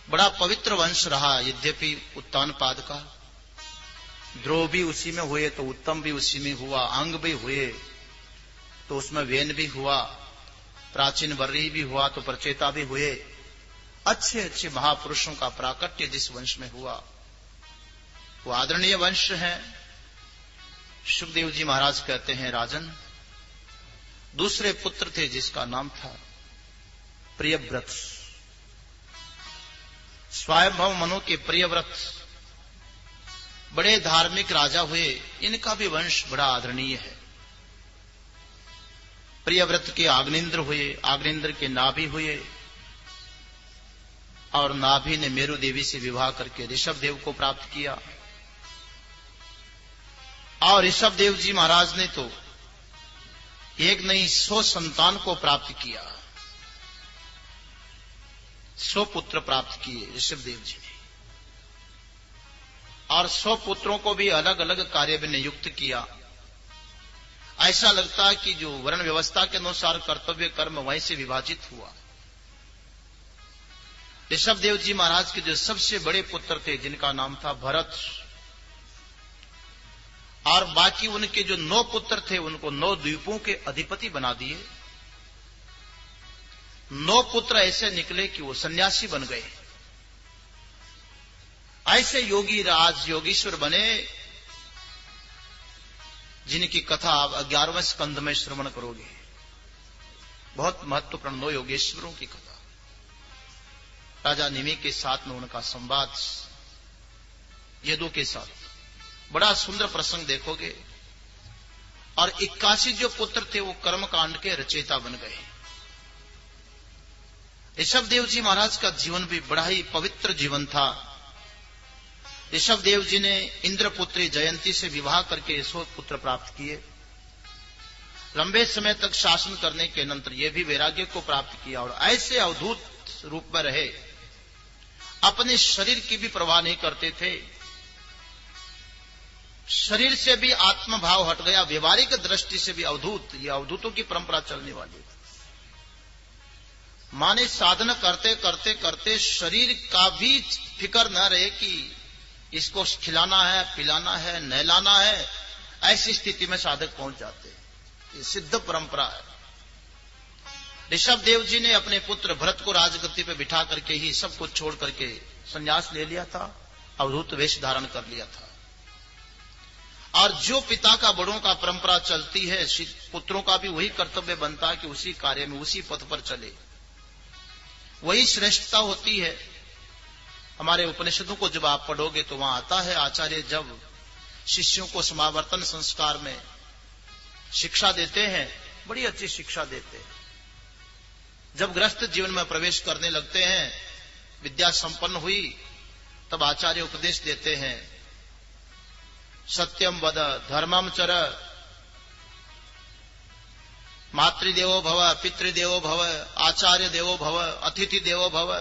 बड़ा पवित्र वंश रहा यद्यपि उत्तानपाद का। ध्रुव भी उसी में हुए तो उत्तम भी उसी में हुआ, अंग भी हुए तो उसमें वेन भी हुआ, प्राचीन वर्री भी हुआ तो प्रचेता भी हुए। अच्छे अच्छे महापुरुषों का प्राकट्य जिस वंश में हुआ वो आदरणीय वंश है। सुखदेव जी महाराज कहते हैं, राजन, दूसरे पुत्र थे जिसका नाम था प्रियव्रत। स्वयंभव मनु के प्रियव्रत बड़े धार्मिक राजा हुए। इनका भी वंश बड़ा आदरणीय है। प्रियव्रत के आग्नेन्द्र हुए, आग्नेन्द्र के नाभि हुए और नाभि ने मेरु देवी से विवाह करके ऋषभ देव को प्राप्त किया। और ऋषभ देव जी महाराज ने तो एक नहीं 100 संतान को प्राप्त किया। 100 पुत्र प्राप्त किए ऋषभ देव जी ने, और 100 पुत्रों को भी अलग अलग कार्य में नियुक्त किया। ऐसा लगता है कि जो वर्ण व्यवस्था के अनुसार कर्तव्य कर्म वहीं से विभाजित हुआ। ऋषभ देव जी महाराज के जो सबसे बड़े पुत्र थे, जिनका नाम था भरत, और बाकी उनके जो 9 पुत्र थे उनको 9 द्वीपों के अधिपति बना दिए। 9 पुत्र ऐसे निकले कि वो सन्यासी बन गए। ऐसे योगी राज योगीश्वर बने जिनकी कथा आप 11वें स्कंध में श्रवण करोगे। बहुत महत्वपूर्ण 9 योगेश्वरों की कथा। राजा निमि के साथ में उनका संवाद यदु के साथ, बड़ा सुंदर प्रसंग देखोगे। और 81 जो पुत्र थे वो कर्मकांड के रचयिता बन गए। ऋषभ देव जी महाराज का जीवन भी बड़ा ही पवित्र जीवन था। ऋषभ देव जी ने इंद्रपुत्री जयंती से विवाह करके 100 पुत्र प्राप्त किए। लंबे समय तक शासन करने के अनंतर ये भी वैराग्य को प्राप्त किया और ऐसे अवधूत रूप में रहे। अपने शरीर की भी परवाह नहीं करते थे। शरीर से भी आत्मभाव हट गया, व्यवहारिक दृष्टि से भी अवधूत। ये अवधूतों की परंपरा चलने वाली। माने साधना करते करते करते शरीर का भी फिक्र न रहे कि इसको खिलाना है, पिलाना है, नहलाना है। ऐसी स्थिति में साधक पहुंच जाते हैं। ये सिद्ध परंपरा है। ऋषभ देव जी ने अपने पुत्र भरत को राजगद्दी पे बिठा करके ही सब कुछ छोड़ करके संन्यास ले लिया था, अवधूत वेश धारण कर लिया था। और जो पिता का बड़ों का परंपरा चलती है, पुत्रों का भी वही कर्तव्य बनता है कि उसी कार्य में, उसी पथ पर चले। वही श्रेष्ठता होती है। हमारे उपनिषदों को जब आप पढ़ोगे तो वहां आता है, आचार्य जब शिष्यों को समावर्तन संस्कार में शिक्षा देते हैं, बड़ी अच्छी शिक्षा देते हैं। जब गृहस्थ जीवन में प्रवेश करने लगते हैं, विद्या संपन्न हुई, तब आचार्य उपदेश देते हैं, सत्यम वद, धर्मम चर, मातृदेवो भव, पितृदेवो भव, आचार्य देवो भव, अतिथि देवो भव,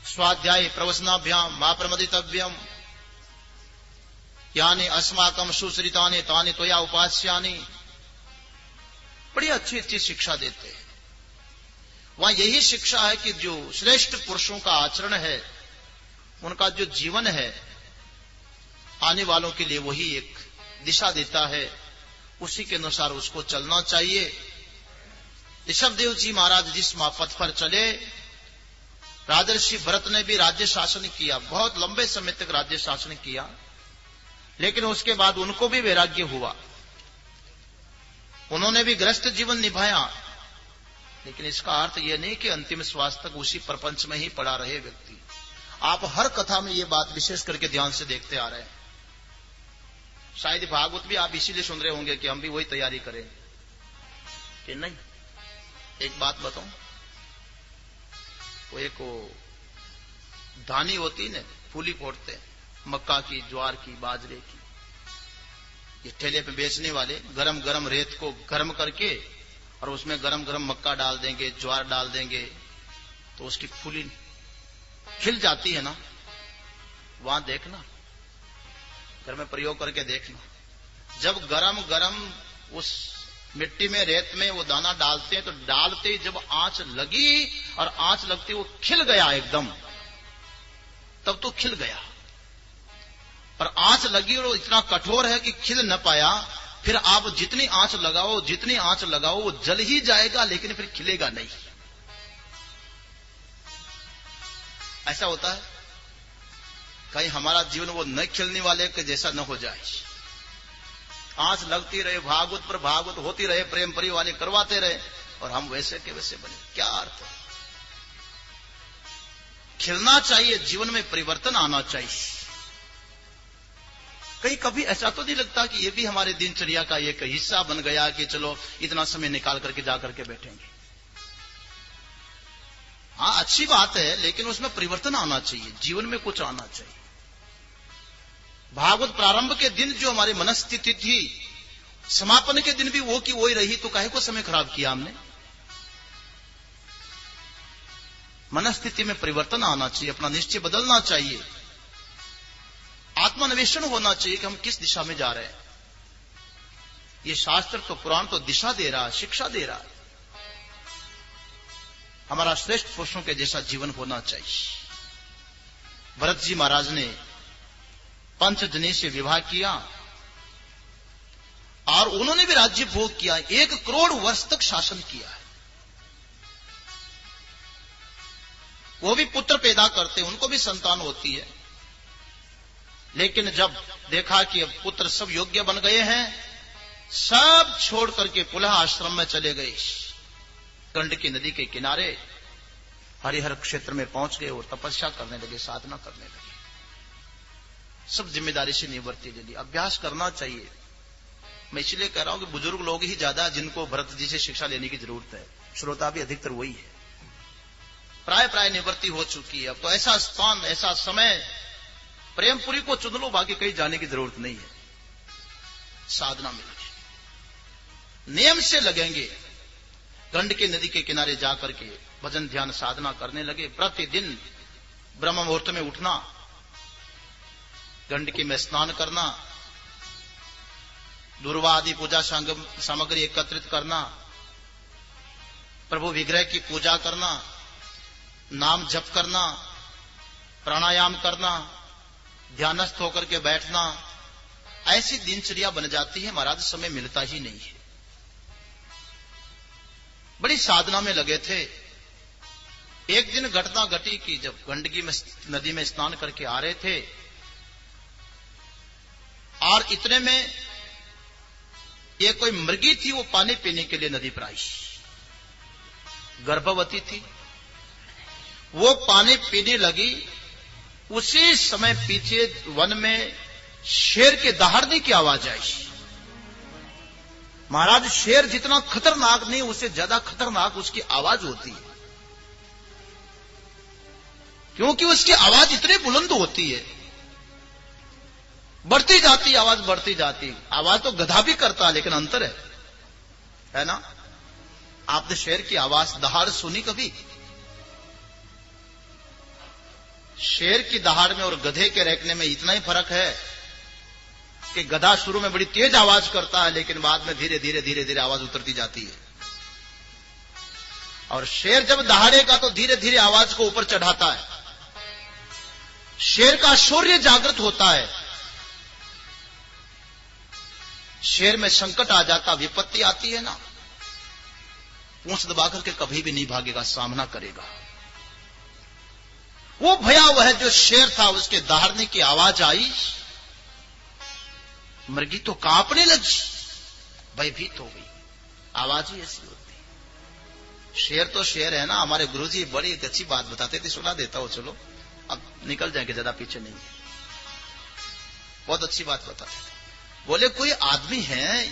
स्वाध्याय प्रवचनाभ्याम मा प्रमदितव्यम, यानी अस्माकम सुश्रितानि तानि त्वया उपास्यानि। बड़ी अच्छी अच्छी शिक्षा देते हैं। वहां यही शिक्षा है कि जो श्रेष्ठ पुरुषों का आचरण है, उनका जो जीवन है, आने वालों के लिए वही एक दिशा देता है, उसी के अनुसार उसको चलना चाहिए। ऋषभदेव जी महाराज जिस पथ पर चले, राजर्षि भरत ने भी राज्य शासन किया, बहुत लंबे समय तक राज्य शासन किया, लेकिन उसके बाद उनको भी वैराग्य हुआ, उन्होंने भी गृहस्थ जीवन निभाया। लेकिन इसका अर्थ यह नहीं कि अंतिम श्वास तक उसी प्रपंच में ही पड़ा रहे व्यक्ति। आप हर कथा में यह बात विशेष करके ध्यान से देखते आ रहे हैं। शायद भागवत भी आप इसीलिए सुन रहे होंगे कि हम भी वही तैयारी करें कि नहीं। एक बात बताऊं, वो एक धानी होती ने, फूली फोड़ते हैं, मक्का की, ज्वार की, बाजरे की, ये ठेले पे बेचने वाले गरम गरम रेत को गर्म करके और उसमें गरम गरम मक्का डाल देंगे, ज्वार डाल देंगे, तो उसकी फूली खिल जाती है ना। वहां देखना, घर में प्रयोग करके देखना, जब गरम गरम उस मिट्टी में, रेत में वो दाना डालते हैं, तो डालते ही जब आंच लगी और आंच लगती वो खिल गया एकदम, तब तो खिल गया। पर आंच लगी और इतना कठोर है कि खिल न पाया, फिर आप जितनी आंच लगाओ वो जल ही जाएगा, लेकिन फिर खिलेगा नहीं। ऐसा होता है। कहीं हमारा जीवन वो न खिलने वाले के जैसा न हो जाए। आंच लगती रहे, भागवत पर भागवत होती रहे, प्रेम परी वाले करवाते रहे, और हम वैसे के वैसे बने, क्या अर्थ है? खिलना चाहिए, जीवन में परिवर्तन आना चाहिए। कहीं कभी ऐसा तो नहीं लगता कि ये भी हमारे दिनचर्या का एक हिस्सा बन गया कि चलो इतना समय निकाल करके जाकर के बैठेंगे। हाँ, अच्छी बात है, लेकिन उसमें परिवर्तन आना चाहिए, जीवन में कुछ आना चाहिए। भागवत प्रारंभ के दिन जो हमारी मनस्थिति थी, समापन के दिन भी वो की वही रही, तो काहे को समय खराब किया हमने? मनस्थिति में परिवर्तन आना चाहिए, अपना निश्चय बदलना चाहिए, आत्मान्वेषण होना चाहिए कि हम किस दिशा में जा रहे हैं। ये शास्त्र तो, पुराण तो दिशा दे रहा है, शिक्षा दे रहा है। हमारा श्रेष्ठ पुरुषों के जैसा जीवन होना चाहिए। भरत जी महाराज ने पंचजनी से विवाह किया और उन्होंने भी राज्य भोग किया, 1 करोड़ वर्ष तक शासन किया है। वो भी पुत्र पैदा करते, उनको भी संतान होती है, लेकिन जब देखा कि अब पुत्र सब योग्य बन गए हैं, सब छोड़ करके पुनः आश्रम में चले गए। गंडकी नदी के किनारे हरिहर क्षेत्र में पहुंच गए और तपस्या करने लगे, साधना करने लगे। सब जिम्मेदारी से निवृत्ति ले ली। अभ्यास करना चाहिए। मैं इसलिए कह रहा हूं कि बुजुर्ग लोग ही ज्यादा जिनको भरत जी से शिक्षा लेने की जरूरत है, श्रोता भी अधिकतर वही है। प्राय निवृत्ति हो चुकी है। अब तो ऐसा स्थान, ऐसा समय, प्रेमपुरी को चुन लो, बाकी कहीं जाने की जरूरत नहीं है। साधना में लगे, नियम से लगेंगे, गंडकी नदी के किनारे जाकर के भजन ध्यान साधना करने लगे। प्रतिदिन ब्रह्म मुहूर्त में उठना, गंडकी में स्नान करना, दुर्वा आदि पूजा सामग्री एकत्रित करना, प्रभु विग्रह की पूजा करना, नाम जप करना, प्राणायाम करना, ध्यानस्थ होकर के बैठना, ऐसी दिनचर्या बन जाती है। महाराज समय मिलता ही नहीं है। बड़ी साधना में लगे थे। एक दिन घटना घटी कि जब गंडकी में नदी में स्नान करके आ रहे थे और इतने में ये कोई मृगी थी, वो पानी पीने के लिए नदी पर आई, गर्भवती थी, वो पानी पीने लगी। उसी समय पीछे वन में शेर के दहाड़ने की आवाज आई। महाराज, शेर जितना खतरनाक नहीं, उससे ज्यादा खतरनाक उसकी आवाज होती है, क्योंकि उसकी आवाज इतनी बुलंद होती है, बढ़ती जाती आवाज, बढ़ती जाती। आवाज तो गधा भी करता है, लेकिन अंतर है ना। आपने शेर की आवाज दहाड़ सुनी कभी? शेर की दहाड़ में और गधे के रैकने में इतना ही फर्क है कि गधा शुरू में बड़ी तेज आवाज करता है, लेकिन बाद में धीरे धीरे आवाज उतरती जाती है। और शेर जब दहाड़ेगा तो धीरे धीरे आवाज को ऊपर चढ़ाता है। शेर का शौर्य जागृत होता है। शेर में संकट आ जाता, विपत्ति आती है ना, पूंछ दबा करके कभी भी नहीं भागेगा, सामना करेगा। वो भयावह जो शेर था, उसके दहाड़ने की आवाज आई, मृगी तो कांपने लगी, भयभीत हो गई। आवाज ही ऐसी होती। शेर तो शेर है ना। हमारे गुरुजी बड़ी एक अच्छी बात बताते थे, सुना देता हो। चलो अब निकल जाएंगे, ज्यादा पीछे नहीं है। बहुत अच्छी बात बताते थे। बोले कोई आदमी है,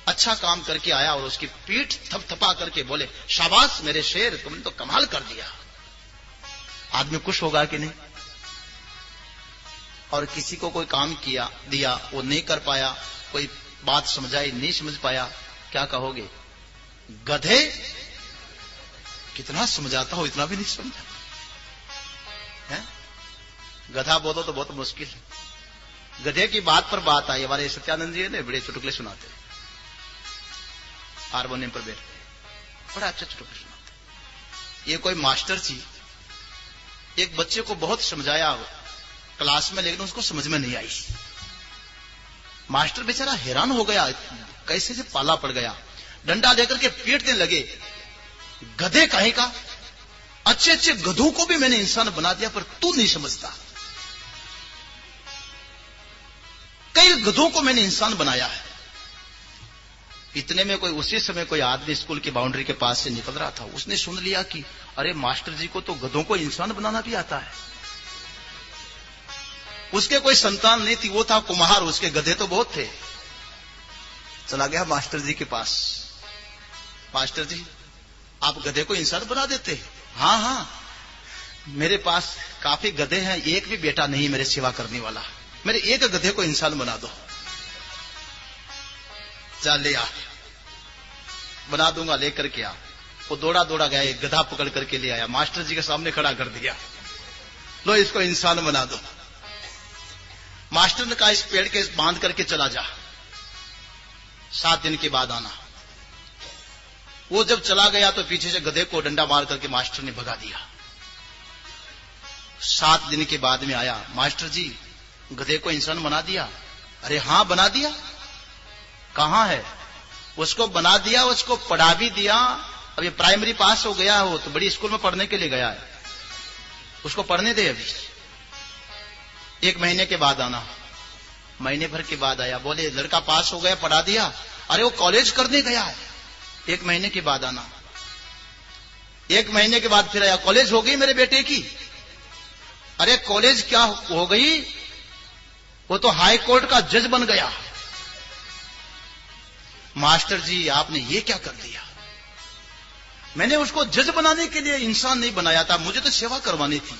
अच्छा काम करके आया और उसकी पीठ थपथपा करके बोले, शाबाश मेरे शेर, तुमने तो कमाल कर दिया। आदमी खुश होगा कि नहीं? और किसी को कोई काम किया दिया, वो नहीं कर पाया, कोई बात समझाई नहीं समझ पाया, क्या कहोगे? गधे, कितना समझाता हो इतना भी नहीं समझा है? गधा बोलो तो बहुत मुश्किल है। गधे की बात पर बात आई। हमारे सत्यानंद जी ने बड़े चुटकुले सुनाते, हारमोनियम पर बैठते, बड़ा अच्छा चुटकुले सुनाते। ये कोई मास्टर जी एक बच्चे को बहुत समझाया क्लास में, लेकिन उसको समझ में नहीं आई। मास्टर बेचारा हैरान हो गया, कैसे से पाला पड़ गया। डंडा लेकर के पीटने लगे। गधे कहे का, अच्छे अच्छे गधों को भी मैंने इंसान बना दिया, पर तू नहीं समझता। कई गधों को मैंने इंसान बनाया है। इतने में कोई उसी समय कोई आदमी स्कूल की बाउंड्री के पास से निकल रहा था। उसने सुन लिया कि अरे मास्टर जी को तो गधों को इंसान बनाना भी आता है। उसके कोई संतान नहीं थी, वो था कुम्हार, उसके गधे तो बहुत थे। चला गया मास्टर जी के पास। मास्टर जी, आप गधे को इंसान बना देते? हाँ हाँ, मेरे पास काफी गधे हैं, एक भी बेटा नहीं मेरे सेवा करने वाला, मेरे एक गधे को इंसान बना दो। चल ले आ, बना दूंगा, लेकर के आ। वो दौड़ा दौड़ा गया, एक गधा पकड़ करके ले आया, मास्टर जी के सामने खड़ा कर दिया, लो इसको इंसान बना दो। मास्टर ने कहा इस पेड़ के बांध करके चला जा, 7 दिन के बाद आना। वो जब चला गया तो पीछे से गधे को डंडा मार करके मास्टर ने भगा दिया। 7 दिन के बाद में आया, मास्टर जी गधे को इंसान बना दिया? अरे हाँ बना दिया। कहां है? उसको बना दिया, उसको पढ़ा भी दिया। अभी प्राइमरी पास हो गया, हो तो बड़ी स्कूल में पढ़ने के लिए गया है, उसको पढ़ने दे। अभी 1 महीने के बाद आना। महीने भर के बाद आया, बोले लड़का पास हो गया, पढ़ा दिया? अरे वो कॉलेज करने गया है, 1 महीने के बाद आना। 1 महीने के बाद फिर आया, कॉलेज हो गई मेरे बेटे की? अरे कॉलेज क्या हो गई, वो तो हाई कोर्ट का जज बन गया। मास्टर जी आपने ये क्या कर दिया? मैंने उसको जज बनाने के लिए इंसान नहीं बनाया था, मुझे तो सेवा करवानी थी।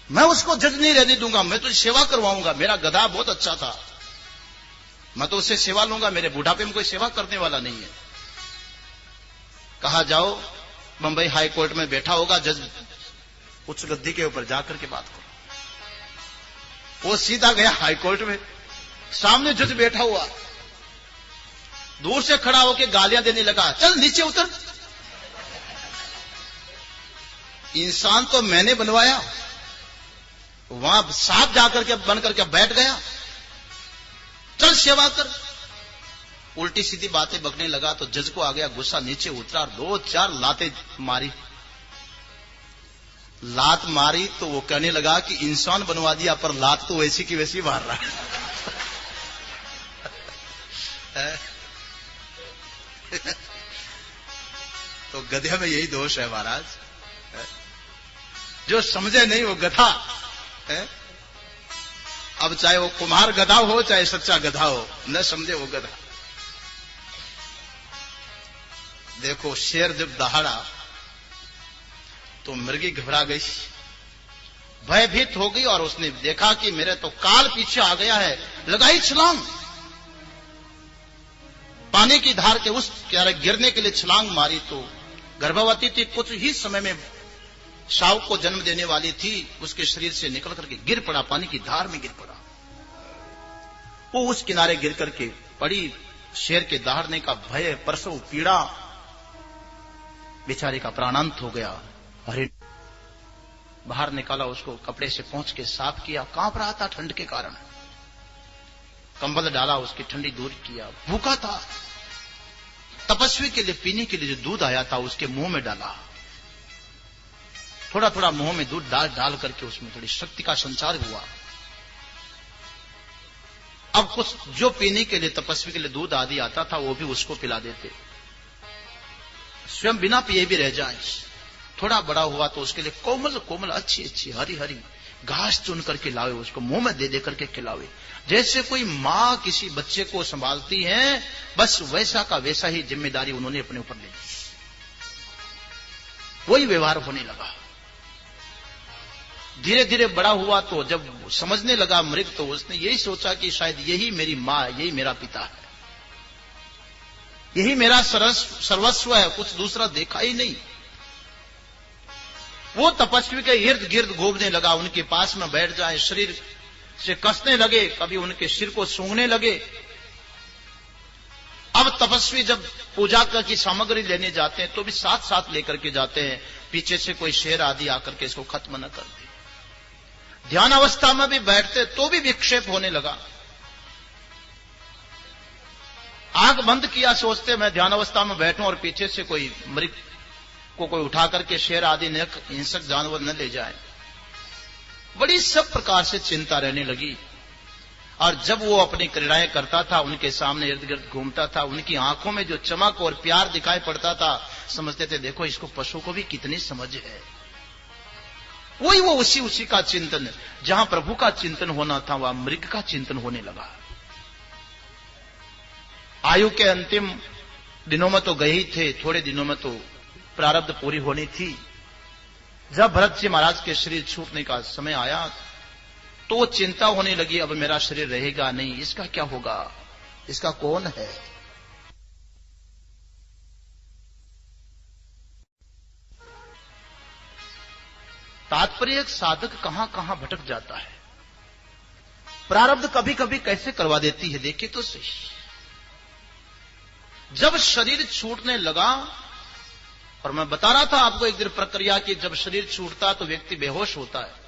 मैं उसको जज नहीं रहने दूंगा, मैं तो सेवा करवाऊंगा। मेरा गधा बहुत अच्छा था, मैं तो उससे सेवा लूंगा, मेरे बुढ़ापे में कोई सेवा करने वाला नहीं है। कहा जाओ बंबई हाई कोर्ट में बैठा होगा जज, उच्च गद्दी के ऊपर जाकर के बात करो। वो सीधा गया हाई कोर्ट में, सामने जज बैठा हुआ, दूर से खड़ा होकर गालियां देने लगा, चल नीचे उतर, इंसान तो मैंने बनवाया, वहां सांप जाकर के बन करके बैठ गया, चल सेवा कर। उल्टी सीधी बातें बकने लगा तो जज को आ गया गुस्सा, नीचे उतरा, 2-4 लातें मारी। लात मारी तो वो कहने लगा कि इंसान बनवा दिया, पर लात तो वैसी की वैसी मार रहा है। तो गधे में यही दोष है महाराज, जो समझे नहीं वो गधा है। अब चाहे वो कुम्हार गधा हो चाहे सच्चा गधा हो, न समझे वो गधा। देखो शेर जब दहाड़ा तो मृगी घबरा गई, भयभीत हो गई, और उसने देखा कि मेरे तो काल पीछे आ गया है, लगाई छलांग। पानी की धार के उस किनारे गिरने के लिए छलांग मारी तो गर्भवती थी, कुछ ही समय में शावक को जन्म देने वाली थी, उसके शरीर से निकल करके गिर पड़ा, पानी की धार में गिर पड़ा। वो उस किनारे गिर करके पड़ी। शेर के दहाड़ने का भय, प्रसव, पीड़ा बेचारे का प्राणांत हो गया। अरे बाहर निकाला, उसको कपड़े से पोंछ के साफ किया, कांप रहा था ठंड के कारण। कंबल डाला, उसकी ठंडी दूर किया, भूखा था। तपस्वी के लिए पीने के लिए जो दूध आया था उसके मुंह में डाला, थोड़ा थोड़ा मुंह में दूध डाल करके उसमें थोड़ी शक्ति का संचार हुआ। अब कुछ जो पीने के लिए तपस्वी के लिए दूध आदि आता था वो भी उसको पिला देते, स्वयं बिना पिए भी रह जाए। थोड़ा बड़ा हुआ तो उसके लिए कोमल कोमल अच्छी अच्छी हरी हरी घास चुन करके लावे, उसको मुंह में दे करके खिलावे। जैसे कोई मां किसी बच्चे को संभालती है, बस वैसा का वैसा ही जिम्मेदारी उन्होंने अपने ऊपर ली। वही व्यवहार होने लगा। धीरे धीरे बड़ा हुआ तो जब समझने लगा मृग, तो उसने यही सोचा कि शायद यही मेरी मां, यही मेरा पिता है, यही मेरा सर्वस्व है, कुछ दूसरा देखा ही नहीं। वो तपस्वी के इर्द गिर्द घूमने लगा, उनके पास में बैठ जाए, शरीर से कसने लगे, कभी उनके सिर को सूंघने लगे। अब तपस्वी जब पूजा की सामग्री लेने जाते हैं तो भी साथ साथ लेकर के जाते हैं, पीछे से कोई शेर आदि आकर के इसको खत्म न कर दे। ध्यान अवस्था में भी बैठते तो भी विक्षेप होने लगा। आंख बंद किया, सोचते मैं ध्यान अवस्था में बैठूं और पीछे से कोई मृग को कोई उठा करके शेर आदि न हिंसक जानवर न ले जाए। बड़ी सब प्रकार से चिंता रहने लगी। और जब वो अपनी क्रीड़ाएं करता था, उनके सामने इर्द गिर्द घूमता था, उनकी आंखों में जो चमक और प्यार दिखाई पड़ता था, समझते थे देखो इसको पशु को भी कितनी समझ है। वही वो उसी का चिंतन, जहां प्रभु का चिंतन होना था वहां मृग का चिंतन होने लगा। आयु के अंतिम दिनों में तो गए ही थे, थोड़े दिनों में तो प्रारब्ध पूरी होनी थी। जब भरत जी महाराज के शरीर छूटने का समय आया तो वो चिंता होने लगी, अब मेरा शरीर रहेगा नहीं, इसका क्या होगा, इसका कौन है। तात्पर्य एक साधक कहां कहां भटक जाता है, प्रारब्ध कभी कभी कैसे करवा देती है, देखिए तो सही। जब शरीर छूटने लगा, और मैं बता रहा था आपको एक दिन प्रक्रिया की, जब शरीर छूटता तो व्यक्ति बेहोश होता है।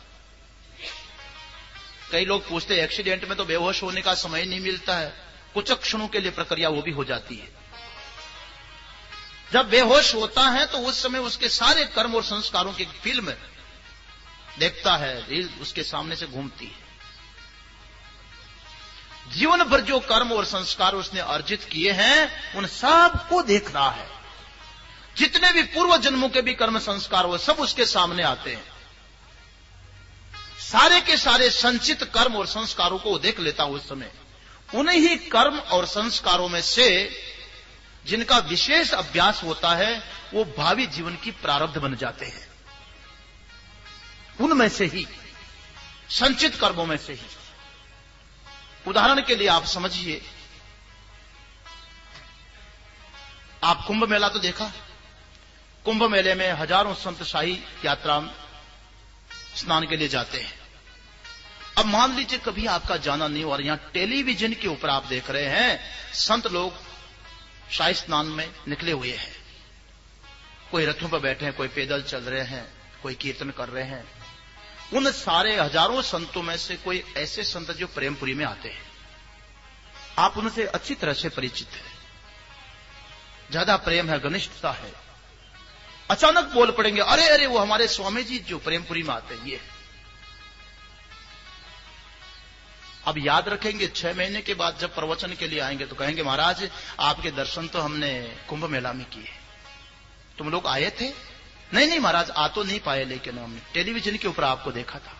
कई लोग पूछते हैं एक्सीडेंट में तो बेहोश होने का समय नहीं मिलता है, कुछ क्षणों के लिए प्रक्रिया वो भी हो जाती है। जब बेहोश होता है तो उस समय उसके सारे कर्म और संस्कारों की फिल्म देखता है, रील उसके सामने से घूमती है। जीवन भर जो कर्म और संस्कार उसने अर्जित किए हैं उन सब को देख रहा है। जितने भी पूर्व जन्मों के भी कर्म संस्कार वो सब उसके सामने आते हैं। सारे के सारे संचित कर्म और संस्कारों को देख लेता उस समय। उन्हीं ही कर्म और संस्कारों में से जिनका विशेष अभ्यास होता है वो भावी जीवन की प्रारब्ध बन जाते हैं। उनमें से ही, संचित कर्मों में से ही। उदाहरण के लिए आप समझिए, आप कुंभ मेला तो देखा, कुंभ मेले में हजारों संत शाही यात्रा स्नान के लिए जाते हैं। अब मान लीजिए कभी आपका जाना नहीं और यहां टेलीविजन के ऊपर आप देख रहे हैं संत लोग शाही स्नान में निकले हुए हैं। कोई रथों पर बैठे हैं, कोई पैदल चल रहे हैं, कोई कीर्तन कर रहे हैं। उन सारे हजारों संतों में से कोई ऐसे संत जो प्रेमपुरी में आते हैं, आप उनसे अच्छी तरह से परिचित हैं, ज्यादा प्रेम है, घनिष्ठता है। अचानक बोल पड़ेंगे, अरे अरे वो हमारे स्वामी जी जो प्रेमपुरी में आते हैं ये। अब याद रखेंगे 6 महीने के बाद जब प्रवचन के लिए आएंगे तो कहेंगे महाराज आपके दर्शन तो हमने कुंभ मेला में किए, तुम लोग आए थे? नहीं नहीं महाराज आ तो नहीं पाए, लेकिन हमने टेलीविजन के ऊपर आपको देखा था।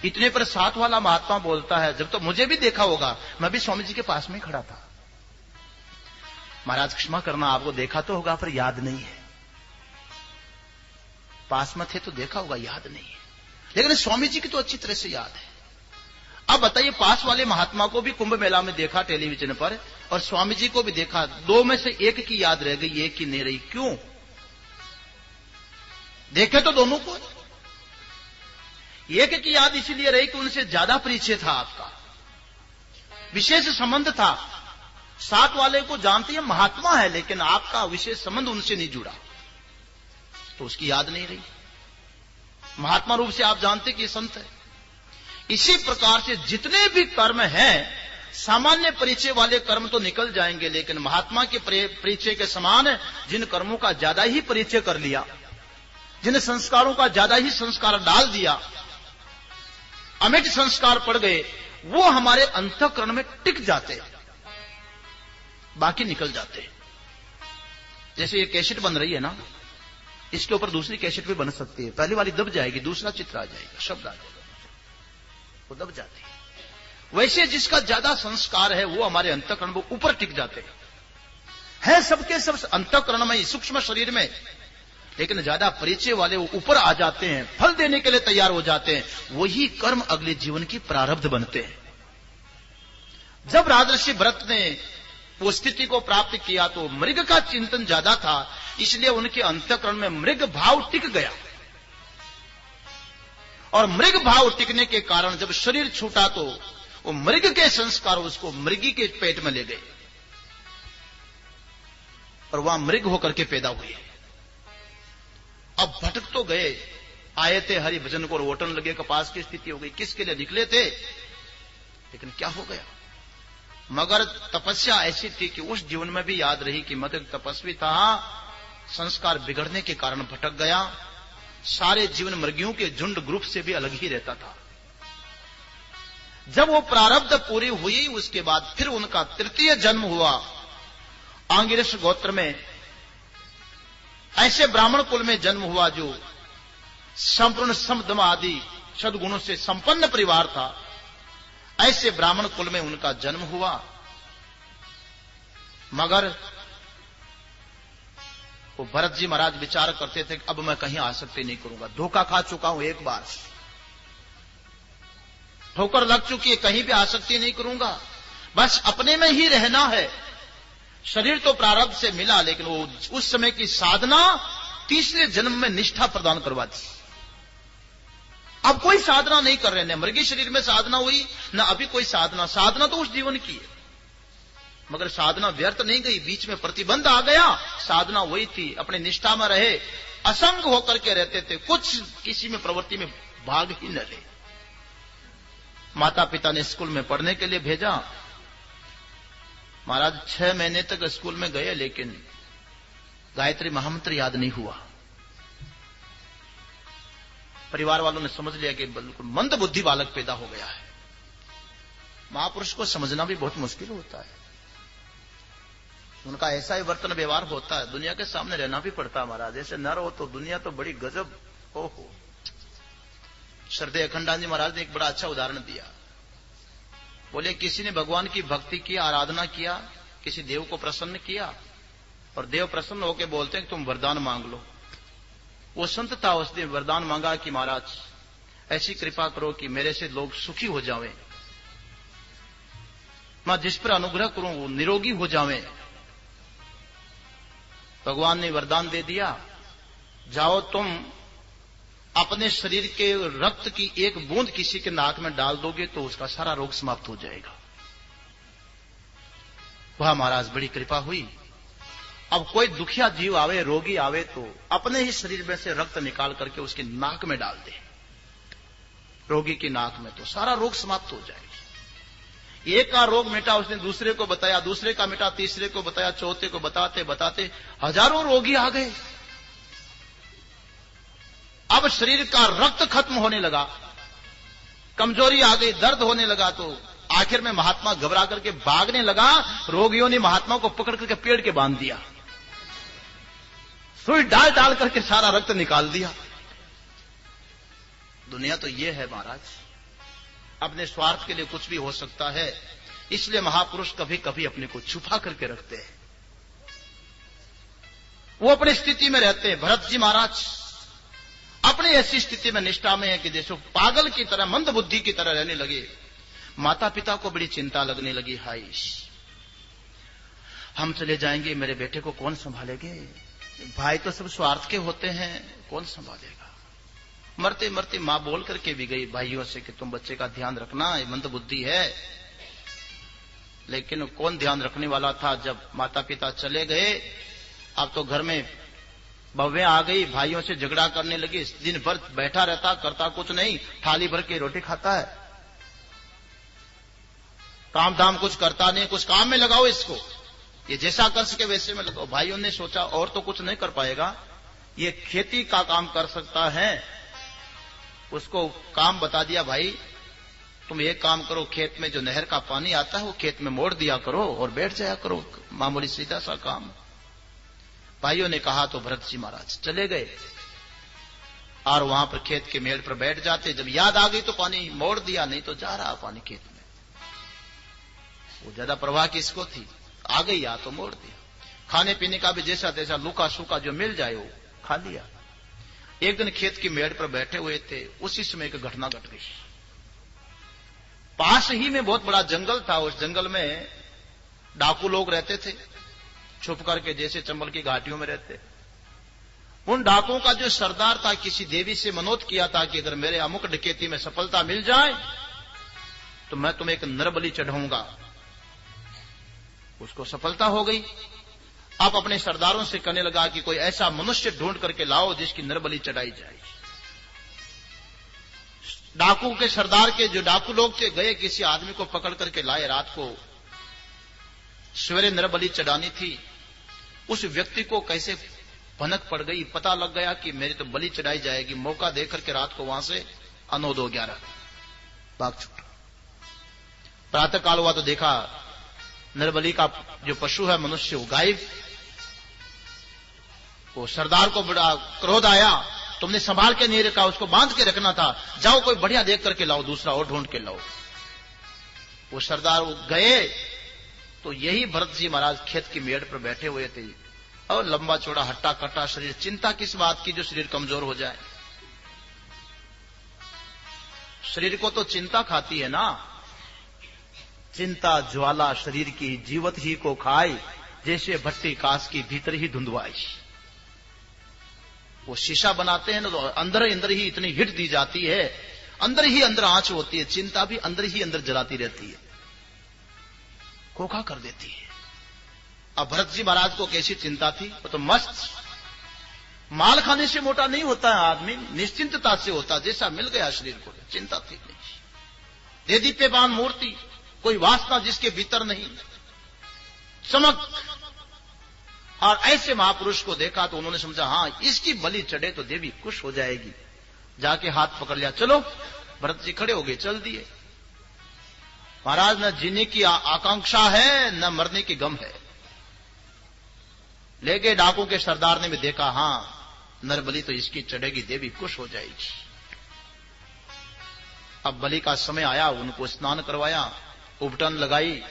इतने पर साथ वाला महात्मा बोलता है, जब तो मुझे भी देखा होगा, मैं भी स्वामी जी के पास में खड़ा था। महाराज क्षमा करना, आपको देखा तो होगा पर याद नहीं है। पास में थे तो देखा होगा, याद नहीं है, लेकिन स्वामी जी की तो अच्छी तरह से याद है। अब बताइए, पास वाले महात्मा को भी कुंभ मेला में देखा टेलीविजन पर और स्वामी जी को भी देखा, दो में से एक की याद रह गई, एक की नहीं रही। क्यों? देखे तो दोनों को, एक की याद इसलिए रही कि उनसे ज्यादा परिचय था, आपका विशेष संबंध था, साथ वाले को जानते हैं महात्मा है, लेकिन आपका विशेष संबंध उनसे नहीं जुड़ा, तो उसकी याद नहीं रही। महात्मा रूप से आप जानते कि ये संत है। इसी प्रकार से जितने भी कर्म हैं, सामान्य परिचय वाले कर्म तो निकल जाएंगे, लेकिन महात्मा के परिचय के समान जिन कर्मों का ज्यादा ही परिचय कर लिया, जिन संस्कारों का ज्यादा ही संस्कार डाल दिया, अमिट संस्कार पड़ गए, वो हमारे अंतःकरण में टिक जाते, बाकी निकल जाते। जैसे ये कैसेट बन रही है ना, इसके ऊपर दूसरी कैसेट भी बन सकती है। पहली वाली दब जाएगी, दूसरा चित्र आ जाएगा, शब्द आ जाएगा, वो दब जाती है। वैसे जिसका ज्यादा संस्कार है वो हमारे अंतःकरण वो ऊपर टिक जाते हैं सबके सब अंतःकरण में, सूक्ष्म शरीर में, लेकिन ज्यादा परिचय वाले वो ऊपर आ जाते हैं, फल देने के लिए तैयार हो जाते हैं। वही कर्म अगले जीवन की प्रारब्ध बनते हैं। जब राजर्षि भरत ने वो स्थिति को प्राप्त किया तो मृग का चिंतन ज्यादा था, इसलिए उनके अंतःकरण में मृग भाव टिक गया, और मृग भाव टिकने के कारण जब शरीर छूटा तो वो मृग के संस्कार उसको मृगी के पेट में ले गए, और वहां मृग होकर के पैदा हुए। अब भटक तो गए, आए थे हरि भजन को, ओटन लगे, कपास की स्थिति हो गई, किसके लिए निकले थे, लेकिन क्या हो गया। मगर तपस्या ऐसी थी कि उस जीवन में भी याद रही कि मैं तपस्वी था, संस्कार बिगड़ने के कारण भटक गया, सारे जीवन मृगियों के झुंड ग्रुप से भी अलग ही रहता था। जब वो प्रारब्ध पूरी हुई, उसके बाद फिर उनका तृतीय जन्म हुआ आंगिरस गोत्र में। ऐसे ब्राह्मण कुल में जन्म हुआ जो संपूर्ण समदम आदि सद्गुणों से संपन्न परिवार था। ऐसे ब्राह्मण कुल में उनका जन्म हुआ, मगर वो भरत जी महाराज विचार करते थे कि अब मैं कहीं आसक्ति नहीं करूंगा, धोखा खा चुका हूं, एक बार ठोकर लग चुकी है, कहीं भी आसक्ति नहीं करूंगा, बस अपने में ही रहना है। शरीर तो प्रारब्ध से मिला, लेकिन वो उस समय की साधना तीसरे जन्म में निष्ठा प्रदान करवा दी। अब कोई साधना नहीं कर रहे, न मृगी शरीर में साधना हुई, न अभी कोई साधना। साधना तो उस जीवन की है, मगर साधना व्यर्थ नहीं गई, बीच में प्रतिबंध आ गया, साधना वही थी, अपने निष्ठा में रहे, असंग होकर के रहते थे, कुछ किसी में प्रवृत्ति में भाग ही न रहे। माता पिता ने स्कूल में पढ़ने के लिए भेजा, महाराज 6 महीने तक स्कूल में गए, लेकिन गायत्री महामंत्र याद नहीं हुआ। परिवार वालों ने समझ लिया कि बिल्कुल मंद बुद्धि बालक पैदा हो गया है। महापुरुष को समझना भी बहुत मुश्किल होता है, उनका ऐसा ही वर्तन व्यवहार होता है, दुनिया के सामने रहना भी पड़ता है। महाराज ऐसे न रहो तो दुनिया तो बड़ी गजब। ओहो, श्रद्धेय अखंडानंद जी महाराज ने एक बड़ा अच्छा उदाहरण दिया। बोले किसी ने भगवान की भक्ति की, आराधना किया, किसी देव को प्रसन्न किया, और देव प्रसन्न होकर बोलते हैं कि तुम वरदान मांग लो। वो संत था, उसने वरदान मांगा कि महाराज ऐसी कृपा करो कि मेरे से लोग सुखी हो जावें, मैं जिस पर अनुग्रह करूं वो निरोगी हो जावें। भगवान ने वरदान दे दिया, जाओ तुम अपने शरीर के रक्त की एक बूंद किसी के नाक में डाल दोगे तो उसका सारा रोग समाप्त हो जाएगा। वह महाराज बड़ी कृपा हुई। अब कोई दुखिया जीव आवे, रोगी आवे, तो अपने ही शरीर में से रक्त निकाल करके उसके नाक में डाल दे, रोगी की नाक में, तो सारा रोग समाप्त हो जाएगा। एक का रोग मिटा, उसने दूसरे को बताया, दूसरे का मिटा, तीसरे को बताया, चौथे को बताते बताते हजारों रोगी आ गए। अब शरीर का रक्त खत्म होने लगा, कमजोरी आ गई, दर्द होने लगा, तो आखिर में महात्मा घबरा करके भागने लगा। रोगियों ने महात्मा को पकड़ करके पेड़ के बांध दिया, सुई डाल डाल करके सारा रक्त निकाल दिया। दुनिया तो ये है महाराज, अपने स्वार्थ के लिए कुछ भी हो सकता है, इसलिए महापुरुष कभी कभी अपने को छुपा करके रखते हैं, वो अपनी स्थिति में रहते हैं। भरत जी महाराज अपनी ऐसी स्थिति में निष्ठा में है कि जैसे पागल की तरह, मंद बुद्धि की तरह रहने लगे। माता पिता को बड़ी चिंता लगने लगी, हाय हम चले जाएंगे, मेरे बेटे को कौन संभालेंगे, भाई तो सब स्वार्थ के होते हैं, कौन संभालेगा। मरते मरते मां बोल करके भी गई भाइयों से कि तुम बच्चे का ध्यान रखना, ये मंद बुद्धि है। लेकिन कौन ध्यान रखने वाला था। जब माता पिता चले गए, अब तो घर में बहुएं आ गई, भाइयों से झगड़ा करने लगी। दिन भर बैठा रहता, करता कुछ नहीं, थाली भर के रोटी खाता है, काम धाम कुछ करता नहीं। कुछ काम में लगाओ इसको, ये जैसा कर सके वैसे में लगाओ। भाइयों ने सोचा और तो कुछ नहीं कर पाएगा, ये खेती का काम कर सकता है। उसको काम बता दिया, भाई तुम एक काम करो, खेत में जो नहर का पानी आता है वो खेत में मोड़ दिया करो और बैठ जाया करो, मामूली सीधा सा काम। भाइयों ने कहा तो भरत जी महाराज चले गए और वहां पर खेत के मेड़ पर बैठ जाते। जब याद आ गई तो पानी मोड़ दिया, नहीं तो जा रहा पानी खेत में। वो ज्यादा प्रवाह किसको थी, आ गई या तो मोड़ दिया। खाने पीने का भी जैसा तैसा लूका सूखा जो मिल जाए वो खा लिया। एक दिन खेत की मेड़ पर बैठे हुए थे, उसी समय एक घटना घट गई। पास ही में बहुत बड़ा जंगल था, उस जंगल में डाकू लोग रहते थे, छुप करके जैसे चंबल की घाटियों में रहते। उन डाकुओं का जो सरदार था, किसी देवी से मनोत किया था कि अगर मेरे अमुक डकैती में सफलता मिल जाए तो मैं तुम्हें एक नरबलि चढ़ाऊंगा। उसको सफलता हो गई। आप अपने सरदारों से कहने लगा कि कोई ऐसा मनुष्य ढूंढ करके लाओ जिसकी नरबलि चढ़ाई जाए। डाकू के सरदार के जो डाकू लोग थे, गए किसी आदमी को पकड़ करके लाए। रात को सवेरे नरबलि चढ़ानी थी। उस व्यक्ति को कैसे भनक पड़ गई, पता लग गया कि मेरी तो बलि चढ़ाई जाएगी। मौका देकर के रात को वहां से 9-2-11 भाग छूटा। प्रातः काल हुआ तो देखा नरबलि का जो पशु है मनुष्य वो गायब। वो सरदार को बड़ा क्रोध आया, तुमने संभाल के नहीं रखा, उसको बांध के रखना था, जाओ कोई बढ़िया देख करके लाओ, दूसरा और ढूंढ के लाओ। वो सरदार गए तो यही भरत जी महाराज खेत की मेड़ पर बैठे हुए थे और लंबा चौड़ा हट्टा कट्टा शरीर। चिंता किस बात की जो शरीर कमजोर हो जाए। शरीर को तो चिंता खाती है ना। चिंता ज्वाला शरीर की जीवत ही को खाए, जैसे भट्टी कास की भीतर ही धुंधवाई। वो शीशा बनाते हैं ना, तो अंदर अंदर ही इतनी हिट दी जाती है, अंदर ही अंदर आंच होती है। चिंता भी अंदर ही अंदर जलाती रहती है, खोखा कर देती है। अब भरत जी महाराज को कैसी चिंता थी, वो तो मस्त। माल खाने से मोटा नहीं होता है आदमी, निश्चिंतता से होता। जैसा मिल गया शरीर को, चिंता थी नहीं। दे दीप्यमान मूर्ति, कोई वासना जिसके भीतर नहीं, चमक। और ऐसे महापुरुष को देखा तो उन्होंने समझा, हाँ इसकी बलि चढ़े तो देवी खुश हो जाएगी। जाके हाथ पकड़ लिया, चलो। भरत जी खड़े हो गए, चल दिए। महाराज न जीने की आकांक्षा है, न मरने की गम है। ले गए डाकू के सरदार ने भी देखा, हाँ नरबलि तो इसकी चढ़ेगी, देवी खुश हो जाएगी। अब बलि का समय आया, उनको स्नान करवाया, उपटन लगाई,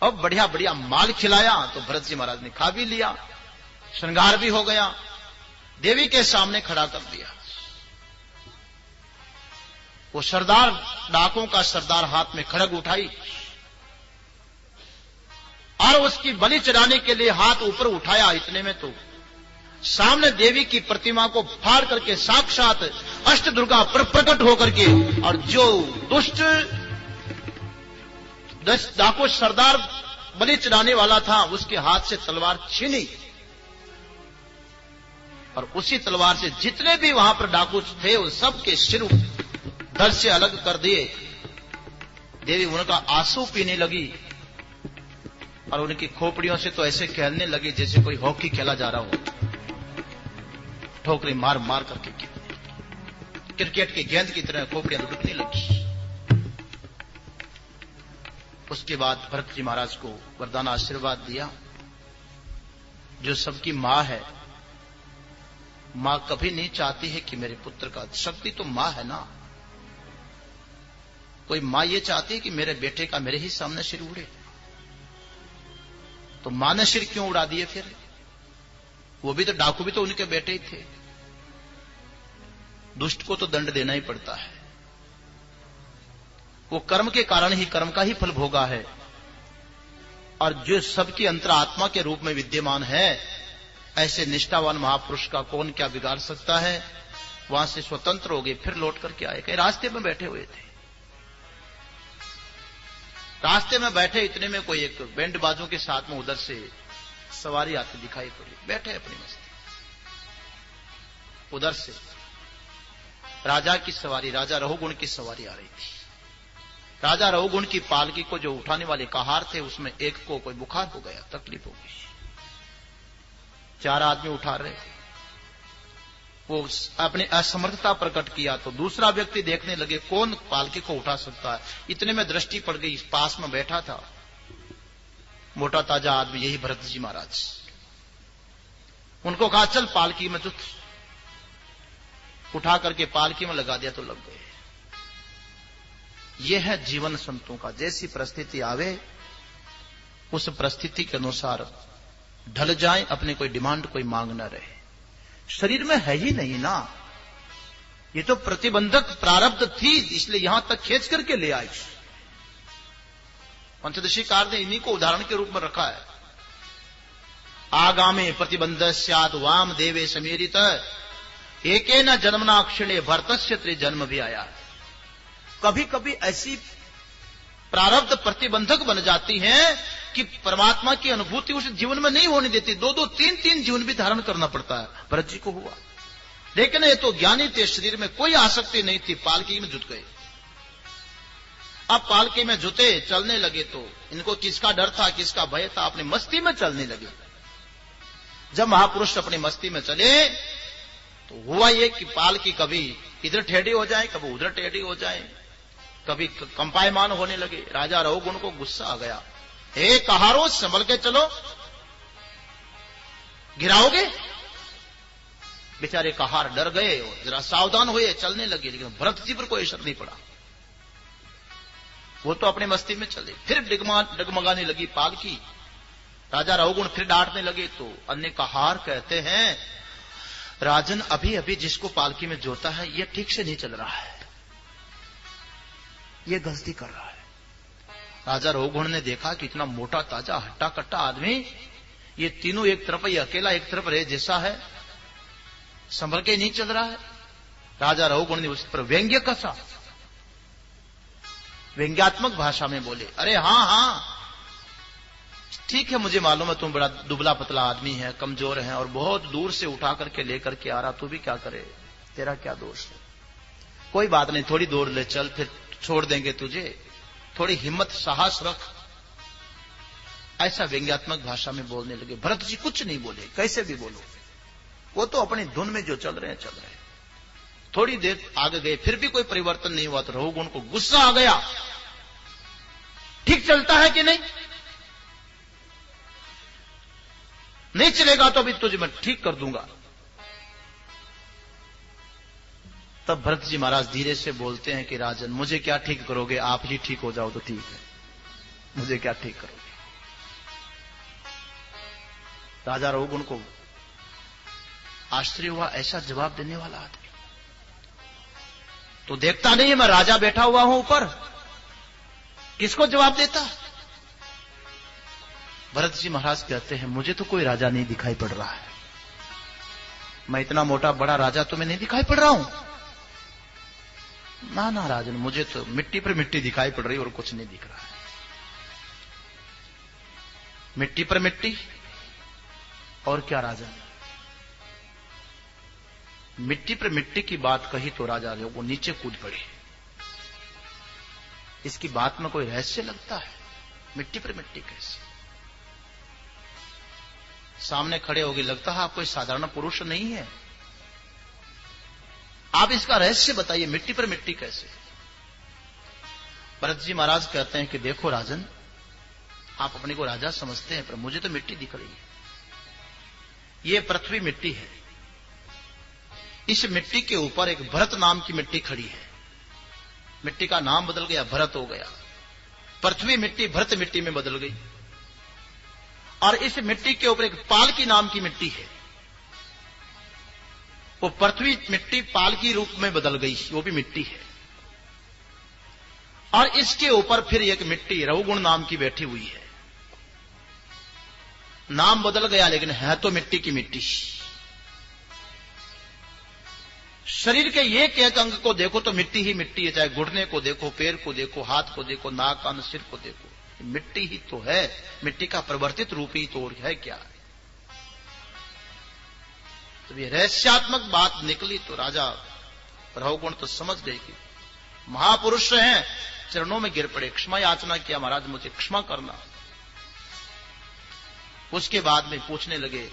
अब बढ़िया बढ़िया माल खिलाया। तो भरत जी महाराज ने खा भी लिया, श्रृंगार भी हो गया, देवी के सामने खड़ा कर दिया। वो सरदार, डाकों का सरदार, हाथ में खड़ग उठाई और उसकी बलि चढ़ाने के लिए हाथ ऊपर उठाया। इतने में तो सामने देवी की प्रतिमा को फाड़ करके साक्षात अष्टदुर्गा प्रकट होकर के, और जो दुष्ट डाकू सरदार बलि चढ़ाने वाला था उसके हाथ से तलवार छीनी, और उसी तलवार से जितने भी वहां पर डाकू थे उन सबके सिर धड़ से अलग कर दिए। देवी उनका आंसू पीने लगी और उनकी खोपड़ियों से तो ऐसे खेलने लगी जैसे कोई हॉकी खेला जा रहा हो। ठोकरी मार मार करके क्रिकेट की गेंद की तरह खोपड़ियां लुढ़कने लगी। उसके बाद भरत जी महाराज को वरदान आशीर्वाद दिया। जो सबकी मां है, मां कभी नहीं चाहती है कि मेरे पुत्र का, शक्ति तो मां है ना। कोई मां ये चाहती है कि मेरे बेटे का मेरे ही सामने सिर उड़े, तो मां ने सिर क्यों उड़ा दिए फिर? वो भी तो डाकू भी तो उनके बेटे ही थे। दुष्ट को तो दंड देना ही पड़ता है, वो कर्म के कारण ही कर्म का ही फल भोगा है। और जो सबकी अंतरात्मा के रूप में विद्यमान है, ऐसे निष्ठावान महापुरुष का कौन क्या बिगाड़ सकता है। वहां से स्वतंत्र हो गए, फिर लौट करके आए, कहीं रास्ते में बैठे हुए थे। रास्ते में बैठे इतने में कोई एक बैंड बाजों के साथ में उधर से सवारी आती दिखाई पड़ी। बैठे अपनी मस्ती, उधर से राजा की सवारी, राजा रहुगुण की सवारी आ रही थी। राजा रहुगुण की पालकी को जो उठाने वाले कहार थे, उसमें एक को कोई बुखार हो गया, तकलीफ हो गई। 4 आदमी उठा रहे, वो अपनी असमर्थता प्रकट किया तो दूसरा व्यक्ति देखने लगे कौन पालकी को उठा सकता है। इतने में दृष्टि पड़ गई, पास में बैठा था मोटा ताजा आदमी, यही भरत जी महाराज। उनको कहा चल पालकी में जुट, उठा करके पालकी में लगा दिया तो लग गए। यह है जीवन संतों का, जैसी परिस्थिति आवे उस परिस्थिति के अनुसार ढल जाए, अपने कोई डिमांड कोई मांग न रहे। शरीर में है ही नहीं ना, ये तो प्रतिबंधक प्रारब्ध थी, इसलिए यहां तक खींच करके ले आई। पंचदशीकार ने इन्हीं को उदाहरण के रूप में रखा है। आगामे प्रतिबंध स्याद वाम देवे समीरित एकेन जन्मना क्षणे भरतस्य त्रिजन्म भी आया। कभी कभी ऐसी प्रारब्ध प्रतिबंधक बन जाती हैं कि परमात्मा की अनुभूति उस जीवन में नहीं होने देती। 2-2, 3-3 जीवन भी धारण करना पड़ता है। भरत जी को हुआ, लेकिन ये तो ज्ञानी थे, शरीर में कोई आसक्ति नहीं थी, पालकी में जुट गए। अब पालकी में जुटे, चलने लगे तो इनको किसका डर था, किसका भय था, अपनी मस्ती में चलने लगे। जब महापुरुष अपनी मस्ती में चले तो हुआ ये कि पालकी कभी इधर टेढ़ी हो जाए, कभी उधर टेढ़ी हो जाए, कभी कंपायमान होने लगे। राजा रहुगुण को गुस्सा आ गया, हे कहारो संभल के चलो, गिराओगे। बेचारे कहार डर गए और जरा सावधान हुए, चलने लगे, लेकिन भरत जी पर कोई असर नहीं पड़ा। वो तो अपने मस्ती में चले। फिर डगमगाने लगी पालकी, राजा रहुगुण फिर डांटने लगे तो अन्य कहार कहते हैं, राजन अभी अभी जिसको पालकी में जोता है ये ठीक से नहीं चल रहा है, ये गलती कर रहा है। राजा रहुगुण ने देखा कि इतना मोटा ताजा हट्टा कट्टा आदमी, ये तीनों एक तरफ, ये अकेला एक तरफ रहे जैसा है, संभल के नहीं चल रहा है। राजा रहुगुण ने उस पर व्यंग्य कसा, व्यंग्यात्मक भाषा में बोले, अरे हाँ हाँ ठीक है, मुझे मालूम है तुम बड़ा दुबला पतला आदमी है, कमजोर है, और बहुत दूर से उठा करके लेकर के आ रहा, तू भी क्या करे, तेरा क्या दोष है। कोई बात नहीं, थोड़ी दूर ले चल, फिर छोड़ देंगे तुझे, थोड़ी हिम्मत साहस रख। ऐसा व्यंग्यात्मक भाषा में बोलने लगे। भरत जी कुछ नहीं बोले, कैसे भी बोलो, वो तो अपनी धुन में जो चल रहे हैं चल रहे हैं। थोड़ी देर आगे गए, फिर भी कोई परिवर्तन नहीं हुआ तो रहुगुण को गुस्सा आ गया, ठीक चलता है कि नहीं, नहीं चलेगा तो अभी तुझे मैं ठीक कर दूंगा। तब भरत जी महाराज धीरे से बोलते हैं कि राजन मुझे क्या ठीक करोगे, आप ही ठीक हो जाओ तो ठीक है, मुझे क्या ठीक करोगे। राजा रहुगुण को आश्चर्य हुआ, ऐसा जवाब देने वाला आदमी तो देखता नहीं है, मैं राजा बैठा हुआ हूं ऊपर, किसको जवाब देता। भरत जी महाराज कहते हैं, मुझे तो कोई राजा नहीं दिखाई पड़ रहा है, मैं इतना मोटा बड़ा राजा तो मैं नहीं दिखाई पड़ रहा हूं। ना ना राजन, मुझे तो मिट्टी पर मिट्टी दिखाई पड़ रही और कुछ नहीं दिख रहा है। मिट्टी पर मिट्टी और क्या राजन। मिट्टी पर मिट्टी की बात कही तो राजा वो नीचे कूद पड़े। इसकी बात में कोई रहस्य लगता है, मिट्टी पर मिट्टी कैसे। सामने खड़े होगी, लगता है आप कोई साधारण पुरुष नहीं है, आप इसका रहस्य बताइए, मिट्टी पर मिट्टी कैसे। भरत जी महाराज कहते हैं कि देखो राजन, आप अपने को राजा समझते हैं, पर मुझे तो मिट्टी दिख रही है। ये पृथ्वी मिट्टी है, इस मिट्टी के ऊपर एक भरत नाम की मिट्टी खड़ी है। मिट्टी का नाम बदल गया, भरत हो गया। पृथ्वी मिट्टी भरत मिट्टी में बदल गई, और इस मिट्टी के ऊपर एक पालकी नाम की मिट्टी है, वो पृथ्वी मिट्टी पालकी रूप में बदल गई, वो भी मिट्टी है। और इसके ऊपर फिर एक मिट्टी रहुगुण नाम की बैठी हुई है। नाम बदल गया लेकिन है तो मिट्टी की मिट्टी। शरीर के एक एक अंग को देखो तो मिट्टी ही मिट्टी है, चाहे घुटने को देखो, पैर को देखो, हाथ को देखो, नाक कान सिर को देखो, मिट्टी ही तो है, मिट्टी का परिवर्तित रूप ही तो है क्या। तो ये रहस्यात्मक बात निकली तो राजा रहुगुण तो समझ गए कि महापुरुष हैं, चरणों में गिर पड़े, क्षमा याचना किया, महाराज मुझे क्षमा करना। उसके बाद में पूछने लगे,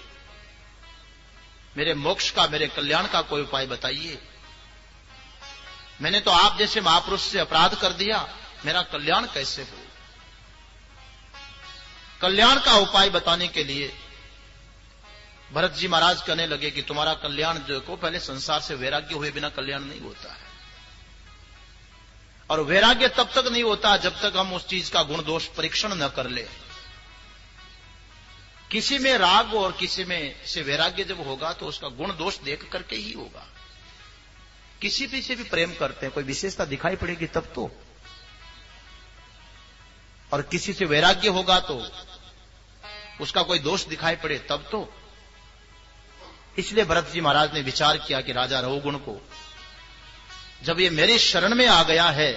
मेरे मोक्ष का, मेरे कल्याण का कोई उपाय बताइए। मैंने तो आप जैसे महापुरुष से अपराध कर दिया, मेरा कल्याण कैसे हो। कल्याण का उपाय बताने के लिए भरत जी महाराज कहने लगे कि तुम्हारा कल्याण जो को पहले संसार से वैराग्य हुए बिना कल्याण नहीं होता है, और वैराग्य तब तक नहीं होता जब तक हम उस चीज का गुण दोष परीक्षण न कर ले। किसी में राग और किसी में से वैराग्य जब होगा तो उसका गुण दोष देख करके ही होगा। किसी भी से भी प्रेम करते हैं, कोई विशेषता दिखाई पड़ेगी तब तो, और किसी से वैराग्य होगा तो उसका कोई दोष दिखाई पड़े तब तो। इसलिए भरत जी महाराज ने विचार किया कि राजा रहुगुण को जब ये मेरी शरण में आ गया है,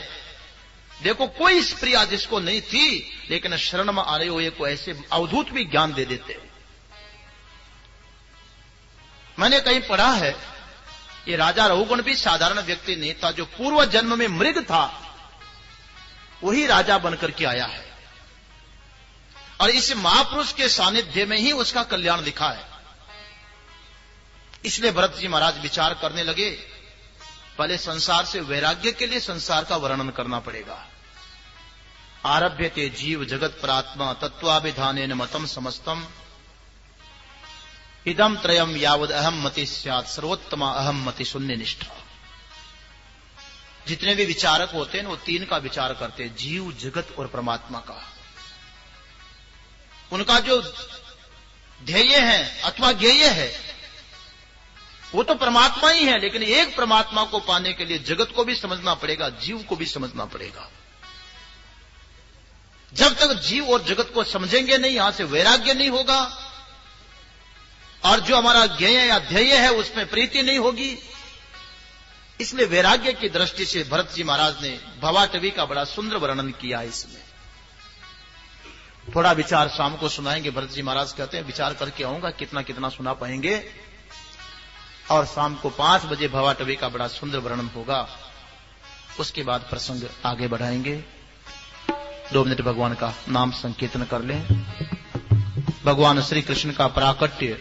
देखो कोई स्प्रिया जिसको नहीं थी, लेकिन शरण में आ रहे हुए को ऐसे अवधूत भी ज्ञान दे देते। मैंने कहीं पढ़ा है, ये राजा रहुगुण भी साधारण व्यक्ति नहीं था, जो पूर्व जन्म में मृग था वही राजा बनकर के आया है, और इस महापुरुष के सानिध्य में ही उसका कल्याण लिखा है। इसलिए भरत जी महाराज विचार करने लगे, पहले संसार से वैराग्य के लिए संसार का वर्णन करना पड़ेगा। आरभ्यते जीव जगत प्रात्मा तत्वाभिधानेन मतम समस्तम इदम त्रयम यावद अहम मति स्यात् सर्वोत्तमा अहम मति शून्य निष्ठा। जितने भी विचारक होते हैं वो तीन का विचार करते हैं, जीव जगत और परमात्मा का। उनका जो ध्येय है अथवा ज्ञेय है वो तो परमात्मा ही है, लेकिन एक परमात्मा को पाने के लिए जगत को भी समझना पड़ेगा, जीव को भी समझना पड़ेगा। जब तक जीव और जगत को समझेंगे नहीं, यहां से वैराग्य नहीं होगा, और जो हमारा ज्ञेय या ध्येय है उसमें प्रीति नहीं होगी। इसलिए वैराग्य की दृष्टि से भरत जी महाराज ने भवाटवी का बड़ा सुंदर वर्णन किया है। इसमें थोड़ा विचार शाम को सुनाएंगे। भरत जी महाराज कहते हैं विचार करके आऊंगा, कितना कितना सुना पाएंगे, और शाम को 5 बजे भवाटवी का बड़ा सुंदर वर्णन होगा। उसके बाद प्रसंग आगे बढ़ाएंगे। 2 मिनट भगवान का नाम संकीर्तन कर लें। भगवान श्री कृष्ण का प्राकट्य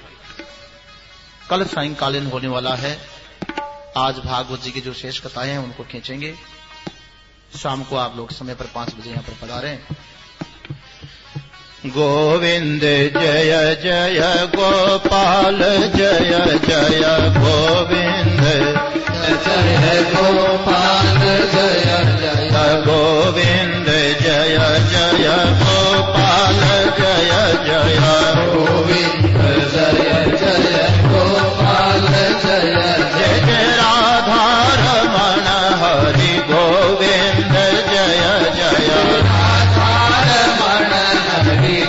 कल सायंकालीन होने वाला है। आज भागवत जी की जो शेष कथाएं हैं उनको खींचेंगे। शाम को आप लोग समय पर 5 बजे यहां पर पधारें। गोविंद जय जय गोपाल जय जय गोविंद जय गोपाल जय जय गोविंद जय जय गोपाल जय जय गोविंद जय जय गोपाल जय जय जय राधा रमण हरि गोविंद जय जय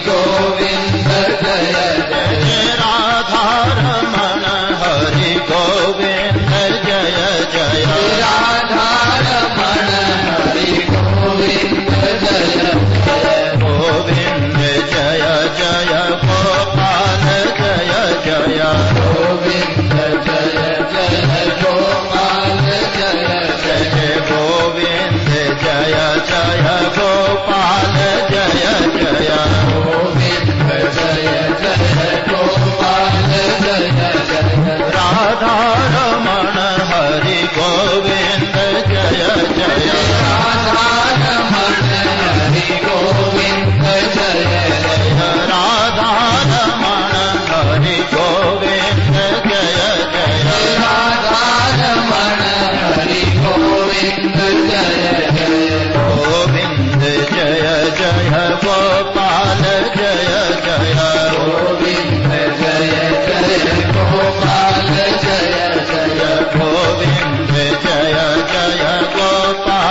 गोविंद जय जय राधा रमण हरि गोविंद जय जय राधा रमण हरि गोविंद जय जय गोविंद जय जय गोपाल जय जय गोविंद जय जय गोपाल जय जय गोविंद जय जय गोपाल जय जय जय जय गोपाल जय जय राधा रमण हरि गोविंद जय जय राधा रमण हरि गोविंद जय जय राधा रमण हरि गोविंद जय जय राधा रमण हरि गोविंद जय जय गोविंद जय जय गोपाल जय जय गोविंद जय जय गोपाल जय जय गोविंद जय जय गोपाल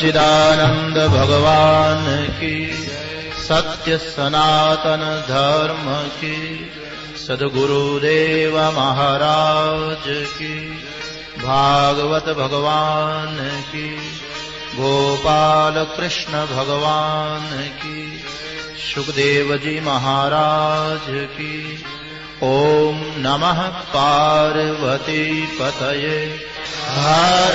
सच्चिदानंद भगवान की, सत्य सनातन धर्म की, सद्गुरुदेव महाराज की, भागवत भगवान की, गोपाल कृष्ण भगवान की, सुखदेव जी महाराज की। ओम नमः पार्वती पतये हर